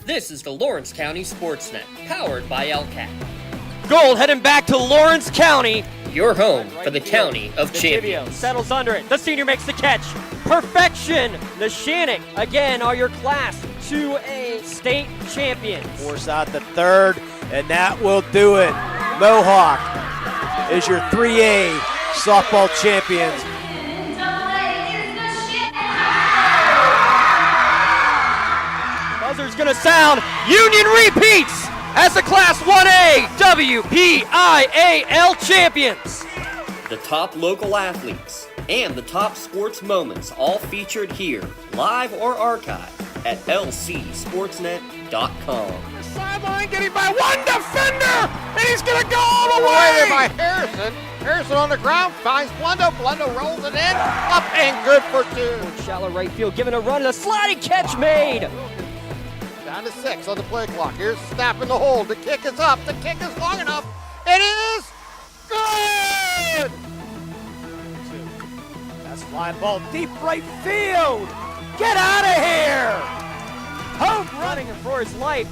This is the Lawrence County SportsNet, powered by Cath. Gold heading back to Lawrence County. Your home for the County of Champions. Settles under it. The senior makes the catch. Perfection. Neshannock, again, are your Class 2A state champions. Force out the third, and that will do it. Mohawk is your 3A softball champions. Buzzer's going to sound. Union repeats as the Class 1A PIAA champions. The top local athletes and the top sports moments all featured here, live or archived at lcsportsnet.com. The sideline getting by one defender, and he's going to go all the way by Harrison. Harrison on the ground finds Blundo. Blundo rolls it in, up and good for two. Shallow right field, giving a run, and a sliding catch made. Down to 6 on the play clock. Here's Snap in the hole. The kick is up. The kick is long enough. It is good! That's fly ball deep right field. Get out of here! Hope running for his life.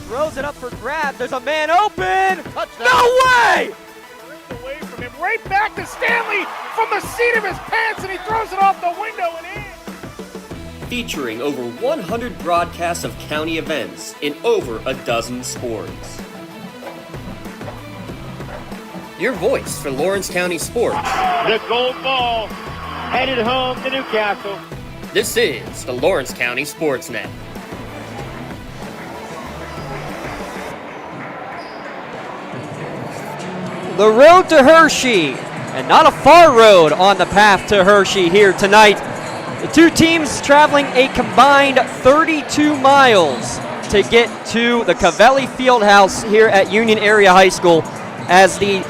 Throws it up for grab. There's a man open. Touchdown. No way! Away from him, right back to Stanley from the seat of his pants, and he throws it off the window and in. Featuring over 100 broadcasts of county events in over a dozen sports. Your voice for Lawrence County sports. The gold ball headed home to Newcastle. This is the Lawrence County SportsNet. The road to Hershey, and not a far road on the path to Hershey here tonight. The two teams traveling a combined 32 miles to get to the Cavelli Fieldhouse here at Union Area High School as the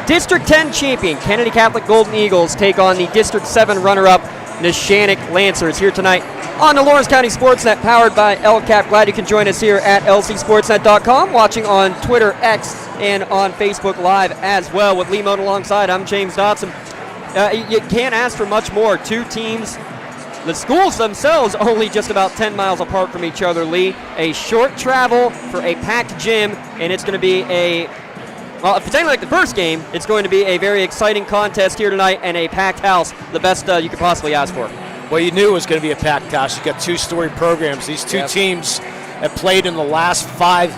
District 10 champion Kennedy Catholic Golden Eagles take on the District 7 runner-up Neshannock Lancers here tonight on the Lawrence County SportsNet, powered by LCAP. Glad you can join us here at lcsportsnet.com, watching on Twitter, X, and on Facebook Live as well. With Lee Moan alongside, I'm James Dotson. You can't ask for much more. Two teams, the schools themselves only just about 10 miles apart from each other, Lee. A short travel for a packed gym, and it's going to be well, if it's anything like the first game, it's going to be a very exciting contest here tonight and a packed house, the best you could possibly ask for. Well, you knew it was going to be a packed house. You got two-story programs. These two teams have played in the last 5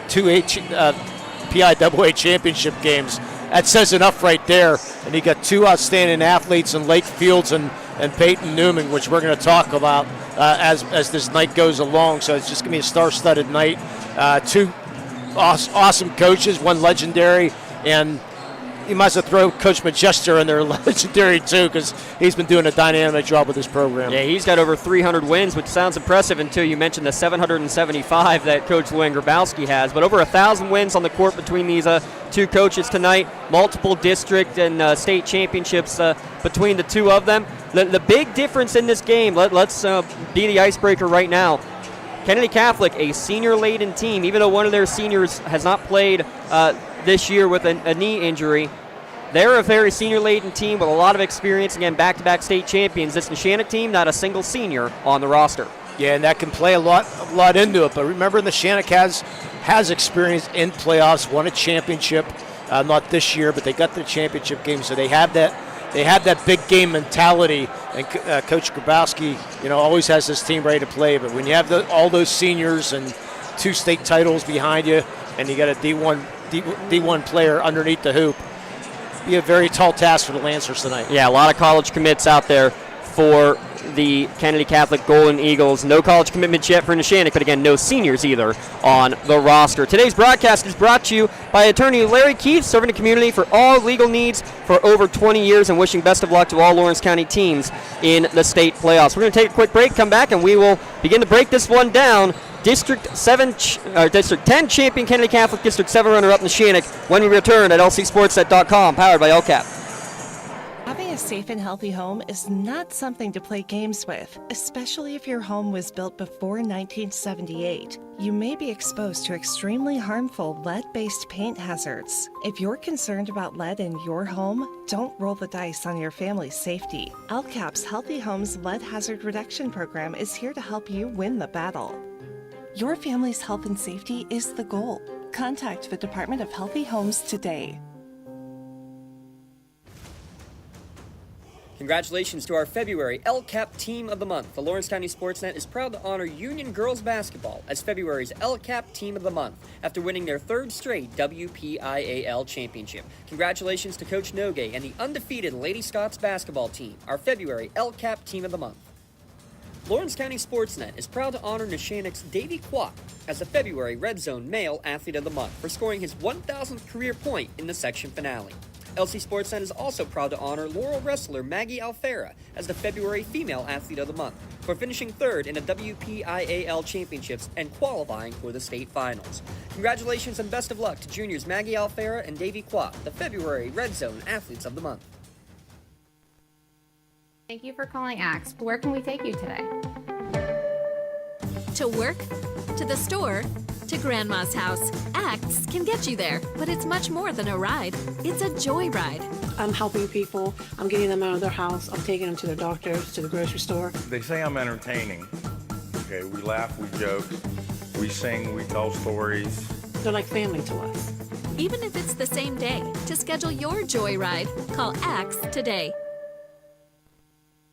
PIAA championship games. That says enough right there. And you got two outstanding athletes in Lake Fields and Peyton Newman, which we're going to talk about as this night goes along. So it's just going to be a star-studded night. Two awesome coaches, one legendary, and you might as well throw Coach Majester in there legendary too, because he's been doing a dynamic job with this program. Yeah, he's got over 300 wins, which sounds impressive until you mention the 775 that Coach Luann Grabowski has. But over 1,000 wins on the court between these two coaches tonight, multiple district and state championships between the two of them. The big difference in this game, let's be the icebreaker right now. Kennedy Catholic, a senior-laden team, even though one of their seniors has not played this year with a knee injury. They're a very senior-laden team with a lot of experience. Again, back-to-back state champions. This Neshannock team, not a single senior on the roster. Yeah, and that can play a lot into it. But remember, Neshannock has experience in playoffs, won a championship, not this year, but they got the championship game, so they have that. They have that big game mentality, and Coach Grabowski, always has his team ready to play. But when you have all those seniors and 2 state titles behind you, and you got a D1 player underneath the hoop, be a very tall task for the Lancers tonight. Yeah, a lot of college commits out there for the Kennedy Catholic Golden Eagles. No college commitments yet for Neshannock, but again, no seniors either on the roster. Today's broadcast is brought to you by attorney Larry Keith, serving the community for all legal needs for over 20 years, and wishing best of luck to all Lawrence County teams in the state playoffs. We're going to take a quick break, come back, and we will begin to break this one down. District 10 champion Kennedy Catholic, District 7 runner-up Neshannock, when we return at lcsportsnet.com, powered by LCAP. Having a safe and healthy home is not something to play games with, especially if your home was built before 1978. You may be exposed to extremely harmful lead-based paint hazards. If you're concerned about lead in your home, don't roll the dice on your family's safety. LCAP's Healthy Homes Lead Hazard Reduction Program is here to help you win the battle. Your family's health and safety is the goal. Contact the Department of Healthy Homes today. Congratulations to our February LCAP Team of the Month. The Lawrence County SportsNet is proud to honor Union Girls Basketball as February's LCAP Team of the Month after winning their third straight WPIAL championship. Congratulations to Coach Nogue and the undefeated Lady Scots basketball team, our February LCAP Team of the Month. Lawrence County SportsNet is proud to honor Neshannock's Davy Cath as the February Red Zone Male Athlete of the Month for scoring his 1,000th career point in the section finale. LC SportsNet is also proud to honor Laurel wrestler Maggie Alfera as the February Female Athlete of the Month for finishing third in the WPIAL Championships and qualifying for the state finals. Congratulations and best of luck to juniors Maggie Alfera and Davy Cath, the February Red Zone Athletes of the Month. Thank you for calling AXE. Where can we take you today? To work, to the store, to Grandma's house. AXE can get you there, but it's much more than a ride. It's a joyride. I'm helping people. I'm getting them out of their house. I'm taking them to their doctors, to the grocery store. They say I'm entertaining. Okay, we laugh, we joke, we sing, we tell stories. They're like family to us. Even if it's the same day, to schedule your joyride, call AXE today.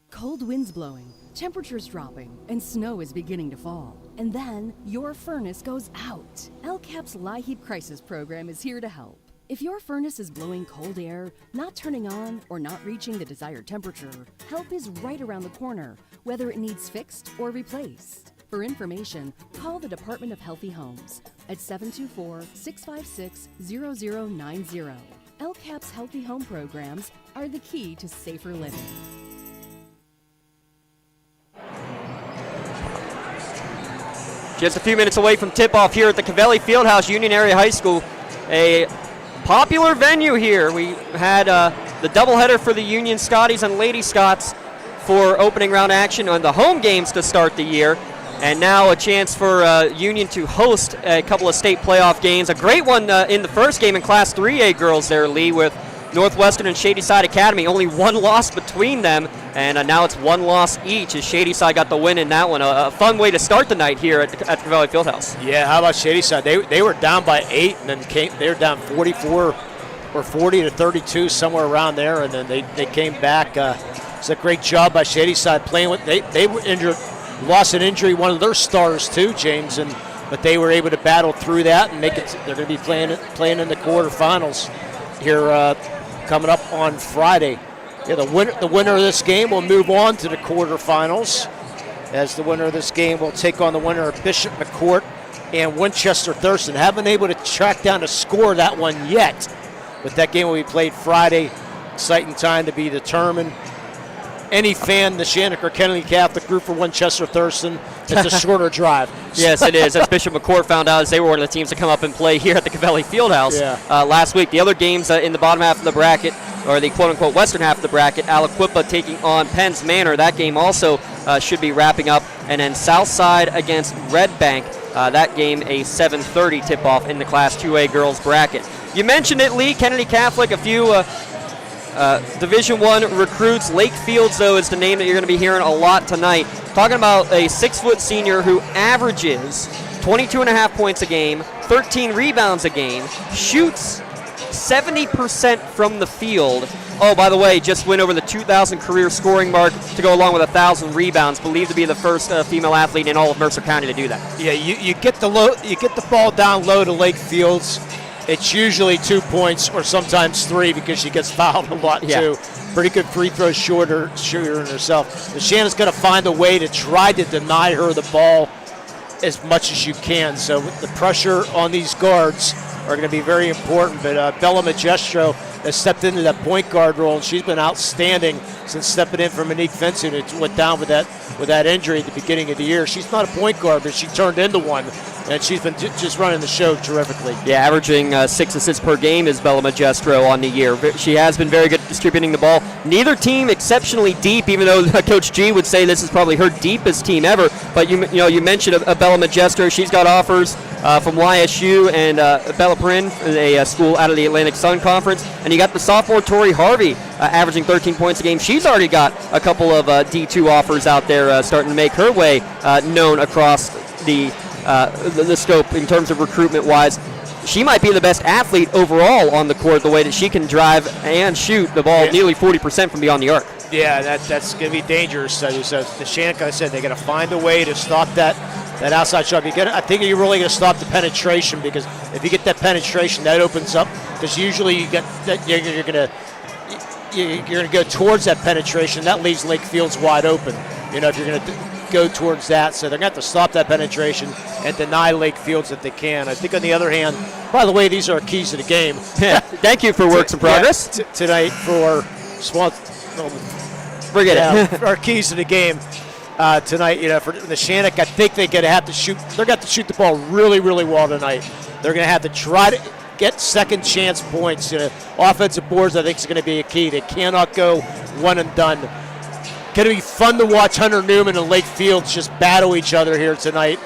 Cold winds blowing, temperatures dropping, and snow is beginning to fall. And then your furnace goes out. LCAP's LIHEAT Crisis Program is here to help. If your furnace is blowing cold air, not turning on, or not reaching the desired temperature, help is right around the corner, whether it needs fixed or replaced. For information, call the Department of Healthy Homes at 724-656-0090. LCAP's Healthy Home programs are the key to safer living. Just a few minutes away from tip-off here at the Cavelli Fieldhouse, Union Area High School. A popular venue here. We had the doubleheader for the Union Scotties and Lady Scots for opening round action on the home games to start the year. And now a chance for Union to host a couple of state playoff games. A great one in the first game in Class 3A girls there, Lee, with Northwestern and Shadyside Academy. Only one loss between them, and now it's one loss each as Shadyside got the win in that one. A fun way to start the night here at the Cavelli Fieldhouse. Yeah, how about Shadyside? They were down by 8, and then they were down 44 or 40 to 32, somewhere around there, and then they came back. It's a great job by Shadyside playing with. They were injured, lost an injury, one of their stars too, James, but they were able to battle through that and make it. They're going to be playing in the quarterfinals here coming up on Friday. Yeah, the winner of this game will move on to the quarterfinals, as the winner of this game will take on the winner of Bishop McCourt and Winchester Thurston. Haven't been able to track down a score of that one yet, but that game will be played Friday. Exciting time to be determined. Any fan, Neshannock or Kennedy Catholic group for Winchester Thurston, it's a shorter drive. Yes, it is. As Bishop McCourt found out, as they were one of the teams to come up and play here at the Cavelli Fieldhouse last week. The other games in the bottom half of the bracket, or the quote-unquote western half of the bracket, Aliquippa taking on Penns Manor. That game also should be wrapping up. And then Southside against Red Bank. That game a 7:30 tip-off in the Class 2A girls bracket. You mentioned it, Lee. Kennedy Catholic, a few Division I recruits. Lake Fields, though, is the name that you're going to be hearing a lot tonight. Talking about a 6-foot senior who averages 22.5 points a game, 13 rebounds a game, shoots 70% from the field. Oh, by the way, just went over the 2,000 career scoring mark to go along with 1,000 rebounds. Believed to be the first female athlete in all of Mercer County to do that. Yeah, you get the ball down low to Lake Fields. It's usually 2 points or sometimes 3 because she gets fouled a lot too. Pretty good free throw shooter in herself. Shannon's going to find a way to try to deny her the ball as much as you can. So the pressure on these guards are going to be very important. But Bella Magestro has stepped into that point guard role, and she's been outstanding since stepping in for Monique Vincent, who went down with that injury at the beginning of the year. She's not a point guard, but she turned into one, and she's been just running the show terrifically. Yeah, averaging 6 assists per game is Bella Magestro on the year. She has been very good at distributing the ball. Neither team exceptionally deep, even though Coach G would say this is probably her deepest team ever. But you mentioned Bella Magestro. She's got offers from YSU and Bella Perrin, a school out of the Atlantic Sun Conference. And you got the sophomore Tori Harvey averaging 13 points a game. She's already got a couple of D2 offers out there starting to make her way known across the the scope in terms of recruitment-wise. She might be the best athlete overall on the court, the way that she can drive and shoot the ball nearly 40% from beyond the arc. Yeah, that's going to be dangerous. So Neshannock, like I said, they got to find a way to stop that outside shot. I think you're really going to stop the penetration, because if you get that penetration, that opens up. Because usually you get that, you're going to go towards that penetration. That leaves Lake Fields wide open. If you're going to go towards that, so they're going to have to stop that penetration and deny Lake Fields if they can. I think on the other hand, by the way, these are keys to the game. Thank you for works in progress tonight for small. Forget it. Our keys to the game tonight. For Neshannock, I think they're going to have to shoot. They're going to have to shoot the ball really, really well tonight. They're going to have to try to get second chance points. Offensive boards, I think, is going to be a key. They cannot go one and done. Going to be fun to watch Hunter Newman and Lake Fields just battle each other here tonight.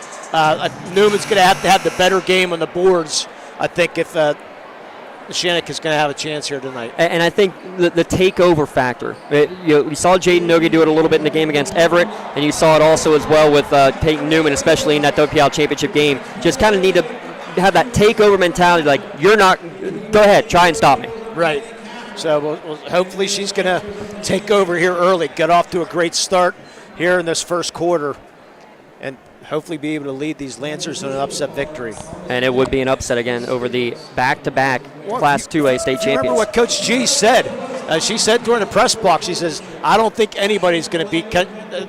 Newman's going to have the better game on the boards, I think, if Neshannock is going to have a chance here tonight. And I think the takeover factor. We saw Jaden Nogue do it a little bit in the game against Everett, and you saw it also as well with Peyton Newman, especially in that WPIAL championship game. Just kind of need to have that takeover mentality, like, you're not, go ahead, try and stop me. Right. So hopefully she's going to take over here early, get off to a great start here in this first quarter, and hopefully be able to lead these Lancers to an upset victory. And it would be an upset again over the back-to-back Class 2A state champions. Remember what Coach G said. She said during the press box, she says, I don't think anybody's going to beat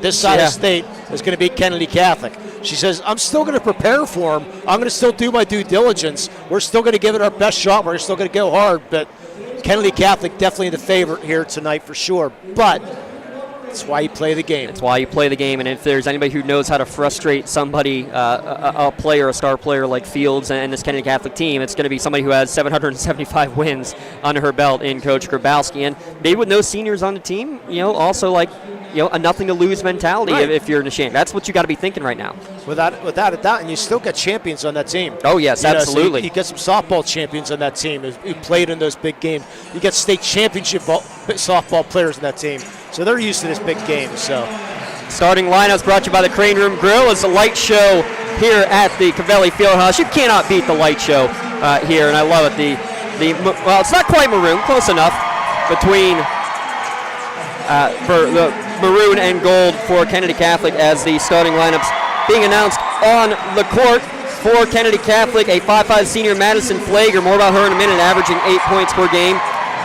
this side of state is going to beat Kennedy Catholic. She says, I'm still going to prepare for them. I'm going to still do my due diligence. We're still going to give it our best shot. We're still going to go hard, but Kennedy Catholic definitely the favorite here tonight for sure, but that's why you play the game. That's why you play the game, and if there's anybody who knows how to frustrate somebody, a player, a star player like Fields and this Kennedy Catholic team, it's going to be somebody who has 775 wins under her belt in Coach Grabowski. And maybe with no seniors on the team, also like, a nothing to lose mentality if you're Neshannock. That's what you got to be thinking right now. Without a doubt, and you still got champions on that team. Oh, yes, absolutely. So you get some softball champions on that team who played in those big games. You get state championship softball players on that team. So they're used to this big game. So, starting lineups brought to you by the Crane Room Grill. It's a light show here at the Cavelli Fieldhouse. You cannot beat the light show here, and I love it. Well, it's not quite maroon, close enough between for the maroon and gold for Kennedy Catholic as the starting lineups being announced on the court. For Kennedy Catholic, a 5'5 senior Madison Flager, more about her in a minute, averaging 8 points per game.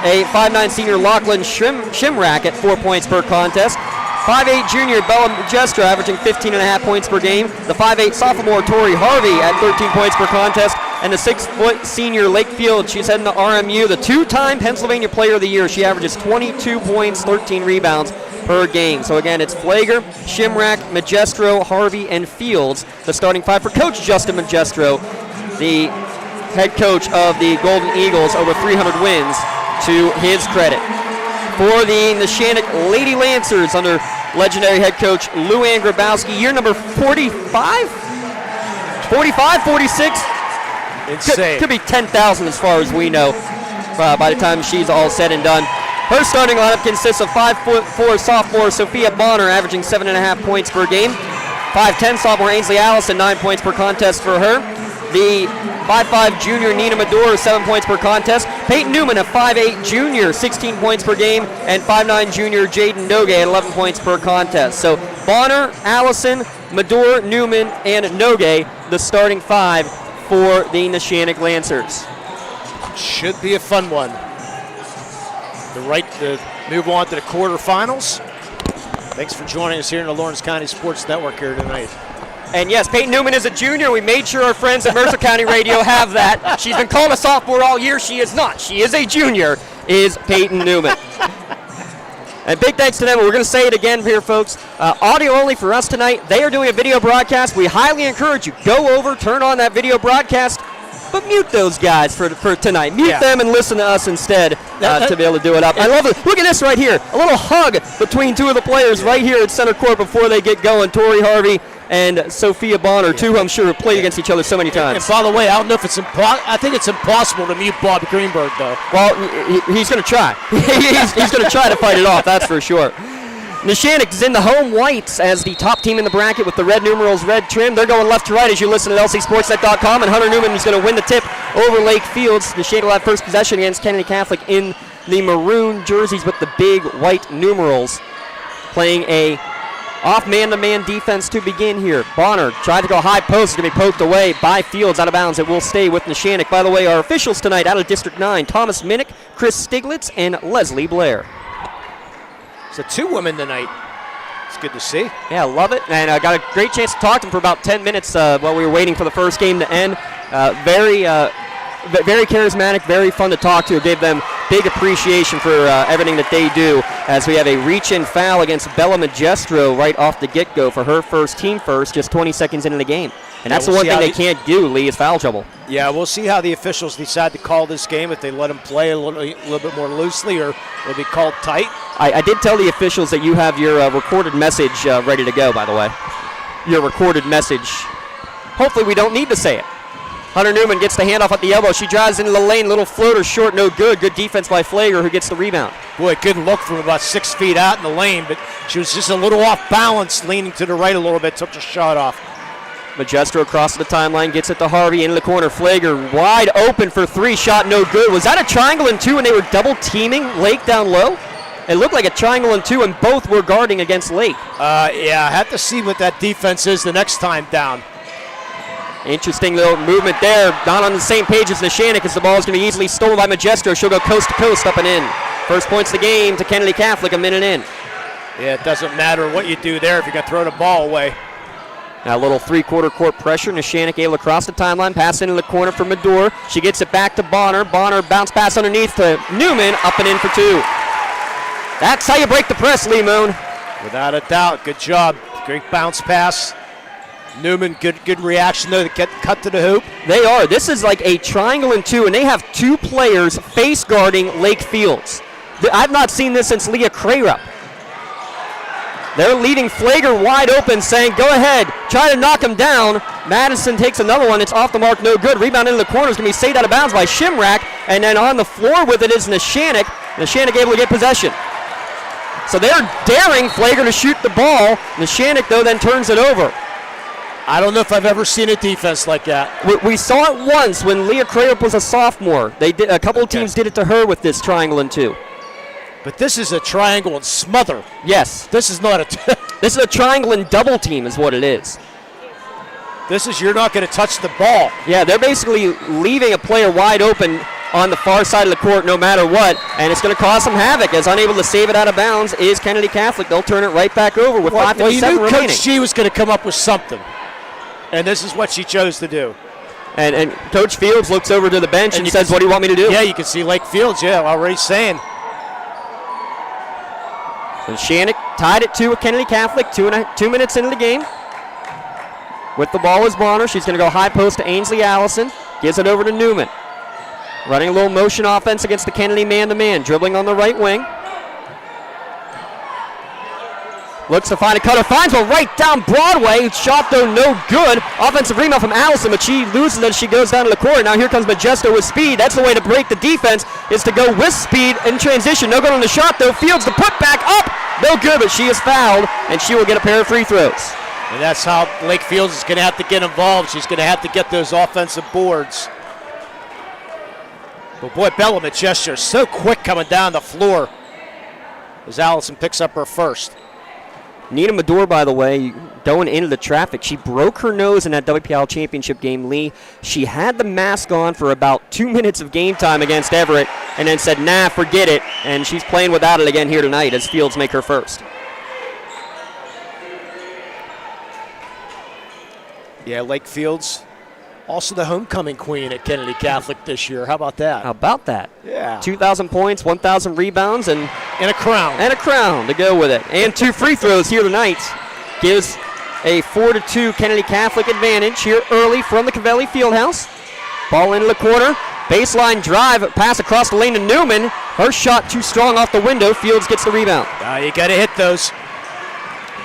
A 5'9 senior Lachlan Shimrack at 4 points per contest. 5'8 junior Bella Magestro averaging 15.5 points per game. The 5'8 sophomore Tori Harvey at 13 points per contest. And the 6' senior Lake Field, she's heading to RMU, the two-time Pennsylvania Player of the Year. She averages 22 points, 13 rebounds per game. So again, it's Flager, Shimrack, Magestro, Harvey, and Fields, the starting five for Coach Justin Magestro, the head coach of the Golden Eagles, over 300 wins to his credit. For the Neshannock Lady Lancers under legendary head coach Lou Ann Grabowski, year number 45? 46? Insane. Could be 10,000 as far as we know by the time she's all said and done. Her starting lineup consists of 5'4" sophomore Sophia Bonner, averaging 7.5 points per game. 5'10" sophomore Ainsley Allison, 9 points per contest for her. The 5'5 junior Nina Medor, 7 points per contest. Peyton Newman, a 5'8 junior, 16 points per game. And 5'9 junior Jaden Nogue at 11 points per contest. So Bonner, Allison, Medor, Newman, and Nogue, the starting five for the Neshannock Lancers. Should be a fun one. To move on to the quarterfinals. Thanks for joining us here in the Lawrence County Sports Network here tonight. And yes, Peyton Newman is a junior. We made sure our friends at Mercer County Radio have that. She's been called a sophomore all year. She is not. She is a junior, is Peyton Newman. And big thanks to them. We're going to say it again here, folks. Audio only for us tonight. They are doing a video broadcast. We highly encourage you, go over, turn on that video broadcast, but mute those guys for tonight. Mute them and listen to us instead to be able to do it up. I love it. Look at this right here. A little hug between two of the players right here at center court before they get going. Tori Harvey and Sophia Bonner, two who I'm sure have played against each other so many times. And by the way, I don't know if it's I think it's impossible to mute Bob Greenberg, though. Well, he's going to try. he's going to try to fight it off, that's for sure. Neshannock is in the home whites as the top team in the bracket with the red numerals, red trim. They're going left to right as you listen at lcsportsnet.com, and Hunter Newman is going to win the tip over Lake Fields. Neshannock will have first possession against Kennedy Catholic in the maroon jerseys with the big white numerals, playing a off man-to-man defense to begin here. Bonner tried to go high post. It's going to be poked away by Fields out of bounds. It will stay with Neshannock. By the way, our officials tonight out of District 9, Thomas Minnick, Chris Stiglitz, and Leslie Blair. So 2 women tonight. It's good to see. Yeah, love it. And I got a great chance to talk to them for about 10 minutes while we were waiting for the first game to end. Very charismatic, very fun to talk to. Gave them big appreciation for everything that they do, as we have a reach-in foul against Bella Magestro right off the get-go for her first, team first, just 20 seconds into the game. And that's the one thing they can't do, Lee, is foul trouble. Yeah, we'll see how the officials decide to call this game, if they let them play a little bit more loosely or will be called tight. I did tell the officials that you have your recorded message ready to go, by the way. Your recorded message. Hopefully we don't need to say it. Hunter Newman gets the handoff at the elbow. She drives into the lane. Little floater short, no good. Good defense by Flager, who gets the rebound. Boy, good look from about 6 feet out in the lane, but she was just a little off balance, leaning to the right a little bit, took the shot off. Magestro across the timeline, gets it to Harvey, into the corner. Flager wide open for 3, shot no good. Was that a triangle and 2 and they were double teaming Lake down low? It looked like a triangle and 2 and both were guarding against Lake. Yeah, I have to see what that defense is the next time down. Interesting little movement there. Not on the same page as Neshannock, as the ball is going to be easily stolen by Magestro. She'll go coast to coast, up and in. First points of the game to Kennedy Catholic, a minute in. Yeah, it doesn't matter what you do there if you're going to throw the ball away. Now a little three-quarter court pressure. Neshannock able to cross the timeline, pass into the corner for Medor. She gets it back to Bonner. Bonner bounce pass underneath to Newman, up and in for 2. That's how you break the press, Lee Moon. Without a doubt, good job. Great bounce pass. Newman, good reaction though to get cut to the hoop. They are. This is like a triangle and 2, and they have 2 players face guarding Lake Fields. I've not seen this since Leah Crarup. They're leading Flager wide open, saying, go ahead, try to knock him down. Madison takes another one. It's off the mark, no good. Rebound into the corner is going to be saved out of bounds by Shimrack, and then on the floor with it is Neshannock. Neshannock able to get possession. So they're daring Flager to shoot the ball. Neshannock, though, then turns it over. I don't know if I've ever seen a defense like that. We saw it once when Leah Crarup was a sophomore. They did, a couple of teams did it to her with this triangle and 2. But this is a triangle and smother. Yes. This is not a... This is a triangle and double team is what it is. This is, you're not going to touch the ball. Yeah, they're basically leaving a player wide open on the far side of the court no matter what, and it's going to cause some havoc, as unable to save it out of bounds is Kennedy Catholic. They'll turn it right back over with 5:57 remaining. Coach G was going to come up with something, and this is what she chose to do. And Coach Fields looks over to the bench and says, what do you want me to do? Yeah, you can see Lake Fields, already saying. And Shannock tied it 2 with Kennedy Catholic, 2 minutes into the game. With the ball is Bonner. She's going to go high post to Ainsley Allison. Gives it over to Newman. Running a little motion offense against the Kennedy man-to-man. Dribbling on the right wing. Looks to find a cutter. Finds one right down Broadway. Shot, though, no good. Offensive rebound from Allison, but she loses as she goes down to the court. Now here comes Majesto with speed. That's the way to break the defense, is to go with speed in transition. No good on the shot, though. Fields the put back up. No good, but she is fouled, and she will get a pair of free throws. And that's how Lake Fields is going to have to get involved. She's going to have to get those offensive boards. But boy, Bella Magestro so quick coming down the floor as Allison picks up her first. Nina Medor, by the way, going into the traffic, she broke her nose in that WPIAL championship game, Lee. She had the mask on for about 2 minutes of game time against Everett and then said, nah, forget it. And she's playing without it again here tonight as Fields make her first. Yeah, Lake Fields, also the homecoming queen at Kennedy Catholic this year. How about that? How about that? Yeah. 2,000 points, 1,000 rebounds, and a crown. And a crown to go with it. And 2 free throws here tonight. Gives a 4-2 Kennedy Catholic advantage here early from the Cavelli Fieldhouse. Ball into the corner. Baseline drive, pass across the lane to Newman. Her shot too strong off the window. Fields gets the rebound. You got to hit those.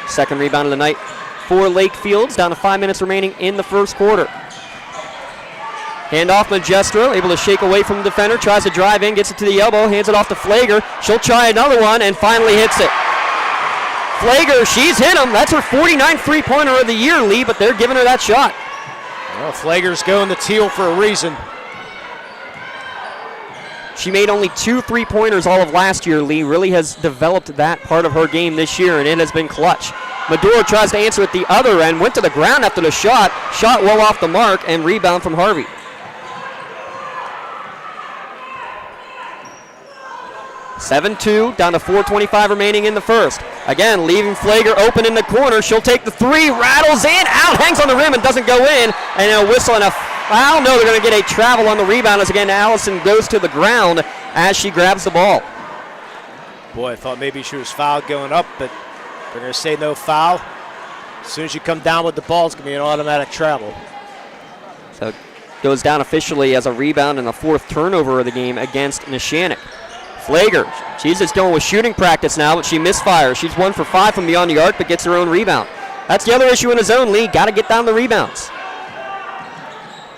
Second rebound of the night for Lake Fields. Down to 5 minutes remaining in the first quarter. Hand off Magestro, able to shake away from the defender, tries to drive in, gets it to the elbow, hands it off to Flager. She'll try another one and finally hits it. Flager, she's hit him. That's her 49th three-pointer of the year, Lee, but they're giving her that shot. Well, Flager's going to Teal for a reason. She made only 2 three-pointers all of last year, Lee. Really has developed that part of her game this year, and it has been clutch. Medora tries to answer at the other end, went to the ground after the shot, shot well off the mark, and rebound from Harvey. (7-2), down to 4:25 remaining in the first. Again, leaving Flager open in the corner. She'll take the three, rattles in, out, hangs on the rim and doesn't go in. And a whistle and a foul. No, they're going to get a travel on the rebound as again Allison goes to the ground as she grabs the ball. Boy, I thought maybe she was fouled going up, but they're going to say no foul. As soon as you come down with the ball, it's going to be an automatic travel. So it goes down officially as a rebound and the 4th turnover of the game against Neshannock. Flager, she's just going with shooting practice now, but she misfires. She's 1 for 5 from beyond the arc, but gets her own rebound. That's the other issue in the zone, Lee. Got to get down the rebounds.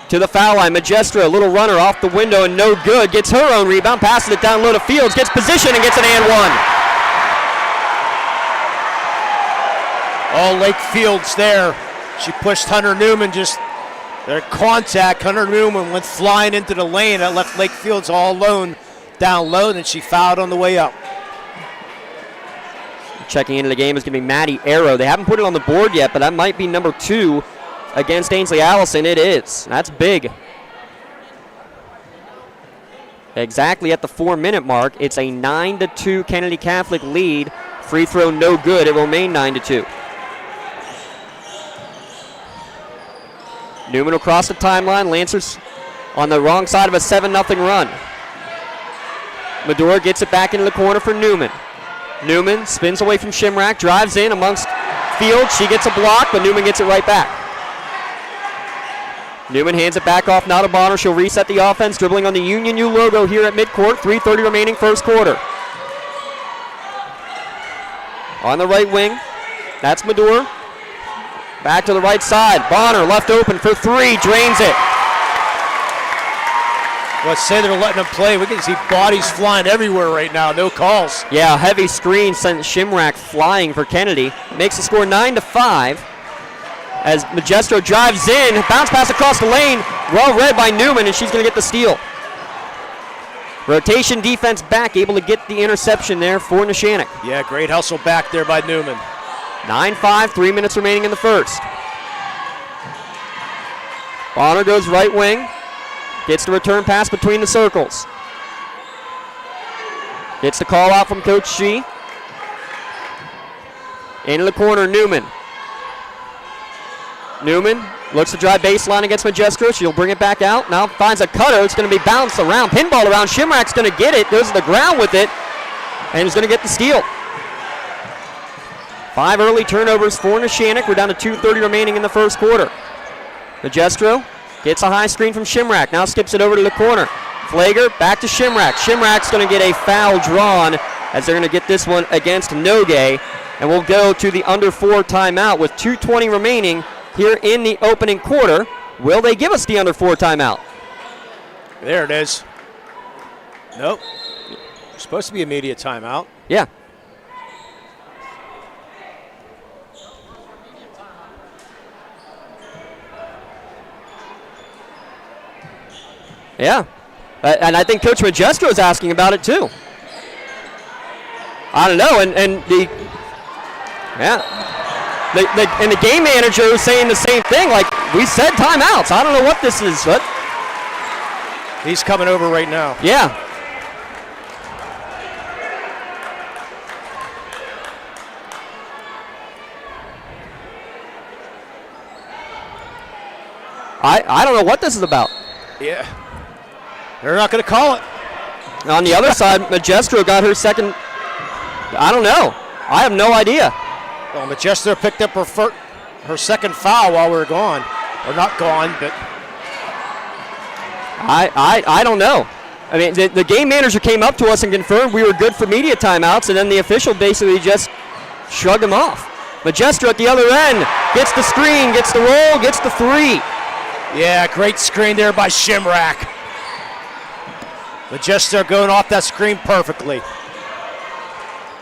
To the foul line, Majestra, a little runner off the window and no good. Gets her own rebound, passes it down low to Fields, gets position and gets an and one. All Lake Fields there. She pushed Hunter Newman, just their contact. Hunter Newman went flying into the lane. That left Lake Fields all alone down low, and she fouled on the way up. Checking into the game is going to be Maddie Arrow. They haven't put it on the board yet, but that might be number 2 against Ainsley Allison. It is. That's big. Exactly at the 4-minute mark, it's a 9-2 Kennedy Catholic lead. Free throw no good. It will remain 9-2. Newman will cross the timeline. Lancers on the wrong side of a 7-0 run. Medora gets it back into the corner for Newman. Newman spins away from Shimrack, drives in amongst Fields. She gets a block, but Newman gets it right back. Newman hands it back off now to Bonner. She'll reset the offense, dribbling on the Union U logo here at midcourt. 3:30 remaining first quarter. On the right wing, that's Medora. Back to the right side. Bonner left open for 3, drains it. Let's say they're letting them play. We can see bodies flying everywhere right now. No calls. Yeah, a heavy screen sent Shimrack flying for Kennedy. Makes the score 9-5 as Magestro drives in. Bounce pass across the lane. Well read by Newman, and she's going to get the steal. Rotation defense back, able to get the interception there for Neshannock. Yeah, great hustle back there by Newman. 9-5, 3 minutes remaining in the first. Bonner goes right wing. Gets the return pass between the circles. Gets the call out from Coach G. Into the corner, Newman. Newman looks to drive baseline against Magestro. She'll bring it back out. Now finds a cutter. It's going to be bounced around. Pinball around. Shimrack's going to get it. Goes to the ground with it. And is going to get the steal. 5 early turnovers for Neshannock. We're down to 2:30 remaining in the first quarter. Magestro gets a high screen from Shimrack. Now skips it over to the corner. Flager back to Shimrack. Shimrack's going to get a foul drawn as they're going to get this one against Noge. And we'll go to the under 4 timeout with 2:20 remaining here in the opening quarter. Will they give us the under 4 timeout? There it is. Nope. It's supposed to be immediate timeout. Yeah. Yeah. And I think Coach Magestro is asking about it too. I don't know. And the game manager is saying the same thing. Like, we said timeouts. I don't know what this is. But he's coming over right now. Yeah. I don't know what this is about. Yeah. They're not going to call it. On the other side, Magestro got her second. I don't know. I have no idea. Well, Magestro picked up her second foul while we were gone. Or not gone, but. I don't know. I mean, the game manager came up to us and confirmed we were good for media timeouts, and then the official basically just shrugged him off. Magestro at the other end gets the screen, gets the roll, gets the 3. Yeah, great screen there by Shimrack. Magestro going off that screen perfectly.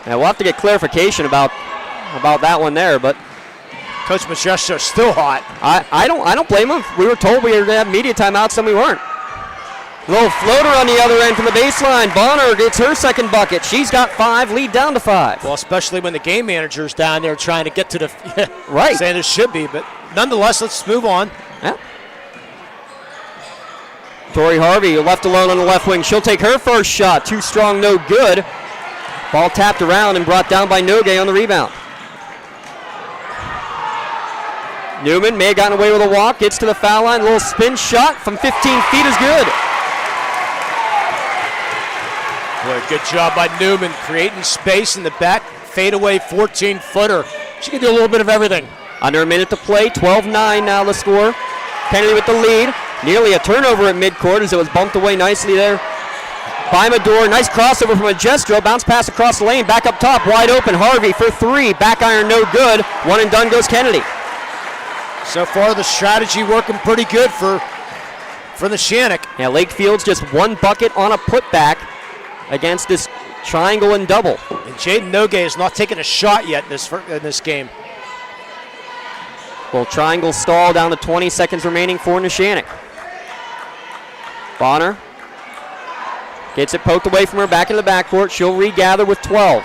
Now we'll have to get clarification about about that one there, but Coach Majesta still hot. I don't blame him. We were told we were going to have media timeouts, and we weren't. Little floater on the other end from the baseline. Bonner gets her second bucket. She's got 5, lead down to 5. Well, especially when the game manager's down there trying to get to the right. Saying it should be, but nonetheless, let's move on. Yeah. Tori Harvey left alone on the left wing. She'll take her first shot. Too strong, no good. Ball tapped around and brought down by Nogue on the rebound. Newman may have gotten away with a walk. Gets to the foul line. A little spin shot from 15 feet is good. Boy, good job by Newman creating space in the back. Fadeaway 14-footer. She can do a little bit of everything. Under a minute to play. 12-9 now the score. Kennedy with the lead. Nearly a turnover at midcourt as it was bumped away nicely there by Medor. Nice crossover from Magestro. Bounce pass across the lane. Back up top. Wide open. Harvey for 3. Back iron no good. One and done goes Kennedy. So far the strategy working pretty good for Neshannock. Yeah, Lakefield's just 1 bucket on a putback against this triangle and double. And Jaden Nogue has not taken a shot yet in this game. Well, triangle stall down to 20 seconds remaining for Neshannock. Bonner gets it poked away from her back in the backcourt. She'll regather with 12.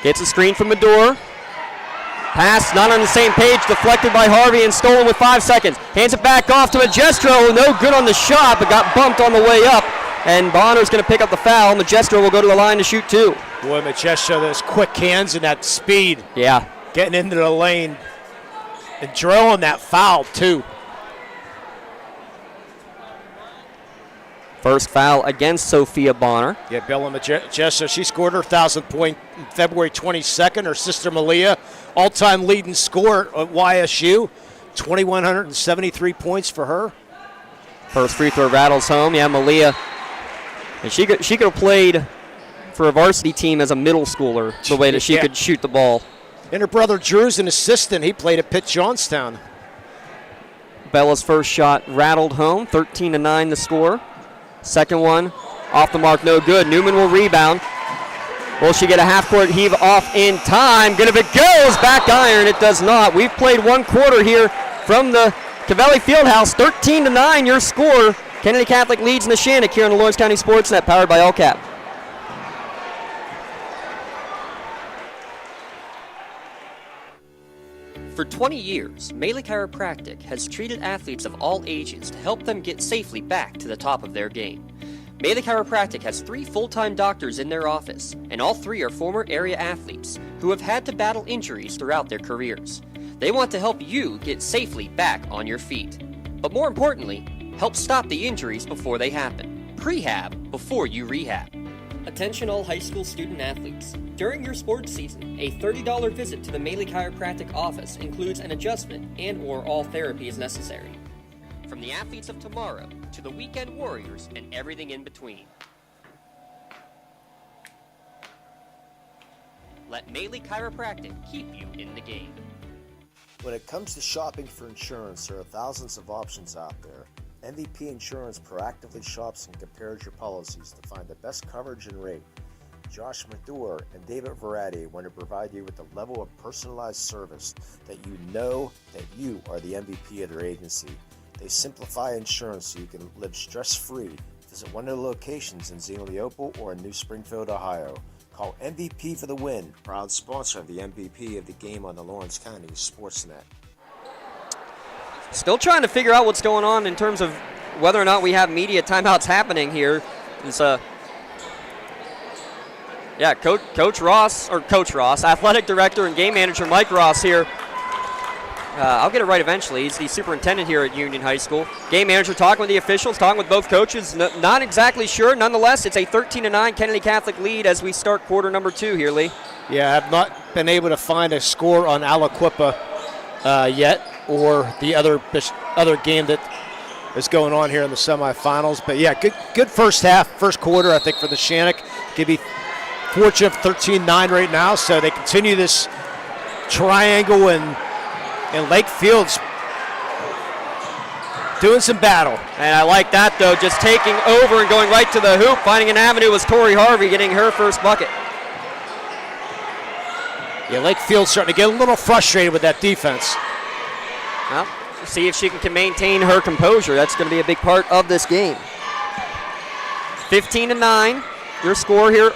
Gets a screen from Medor. Pass not on the same page, deflected by Harvey and stolen with 5 seconds. Hands it back off to Magestro. No good on the shot, but got bumped on the way up. And Bonner's going to pick up the foul. Magestro will go to the line to shoot 2. Boy, Magestro, those quick hands and that speed. Yeah. Getting into the lane and drawing that foul, too. First foul against Sophia Bonner. Yeah, Bella Magestro, she scored her 1,000th point on February 22nd. Her sister Malia, all-time leading scorer at YSU. 2,173 points for her. First free throw rattles home. Yeah, Malia. And she could have played for a varsity team as a middle schooler, the way that she could shoot the ball. And her brother Drew's an assistant. He played at Pitt Johnstown. Bella's first shot rattled home. 13-9 the score. Second one off the mark, no good. Newman will rebound. Will she get a half-court heave off in time? Good if it goes. Back iron. It does not. We've played 1 quarter here from the Cavelli Fieldhouse. 13-9 your score. Kennedy Catholic leads Neshannock here on the Lawrence County SportsNet, powered by LCAP. For 20 years, Melee Chiropractic has treated athletes of all ages to help them get safely back to the top of their game. Melee Chiropractic has 3 full-time doctors in their office, and all 3 are former area athletes who have had to battle injuries throughout their careers. They want to help you get safely back on your feet. But more importantly, help stop the injuries before they happen. Prehab before you rehab. Attention all high school student athletes. During your sports season, a $30 visit to the Melee Chiropractic office includes an adjustment and/or all therapy is necessary. From the athletes of tomorrow to the weekend warriors and everything in between. Let Melee Chiropractic keep you in the game. When it comes to shopping for insurance, there are thousands of options out there. MVP Insurance proactively shops and compares your policies to find the best coverage and rate. Josh Medor and David Verratti want to provide you with a level of personalized service that you know that you are the MVP of their agency. They simplify insurance so you can live stress-free. Visit one of the locations in Xenia Leopold or in New Springfield, Ohio. Call MVP for the win. Proud sponsor of the MVP of the game on the Lawrence County SportsNet. Still trying to figure out what's going on in terms of whether or not we have media timeouts happening here. It's Coach Ross, athletic director and game manager Mike Ross here. I'll get it right eventually. He's the superintendent here at Union High School. Game manager talking with the officials, talking with both coaches. Not exactly sure. Nonetheless, it's a 13-9 Kennedy Catholic lead as we start quarter number 2 here, Lee. Yeah, I've not been able to find a score on Aliquippa yet, or the other game that is going on here in the semifinals. But yeah, good first half, first quarter, I think, for the Neshannock. Could be fortunate of 13-9 right now, so they continue this triangle, and Lakefield's doing some battle. And I like that, though, just taking over and going right to the hoop. Finding an avenue was Tori Harvey getting her first bucket. Yeah, Lakefield's starting to get a little frustrated with that defense. Well, see if she can maintain her composure. That's going to be a big part of this game. 15-9, your score here.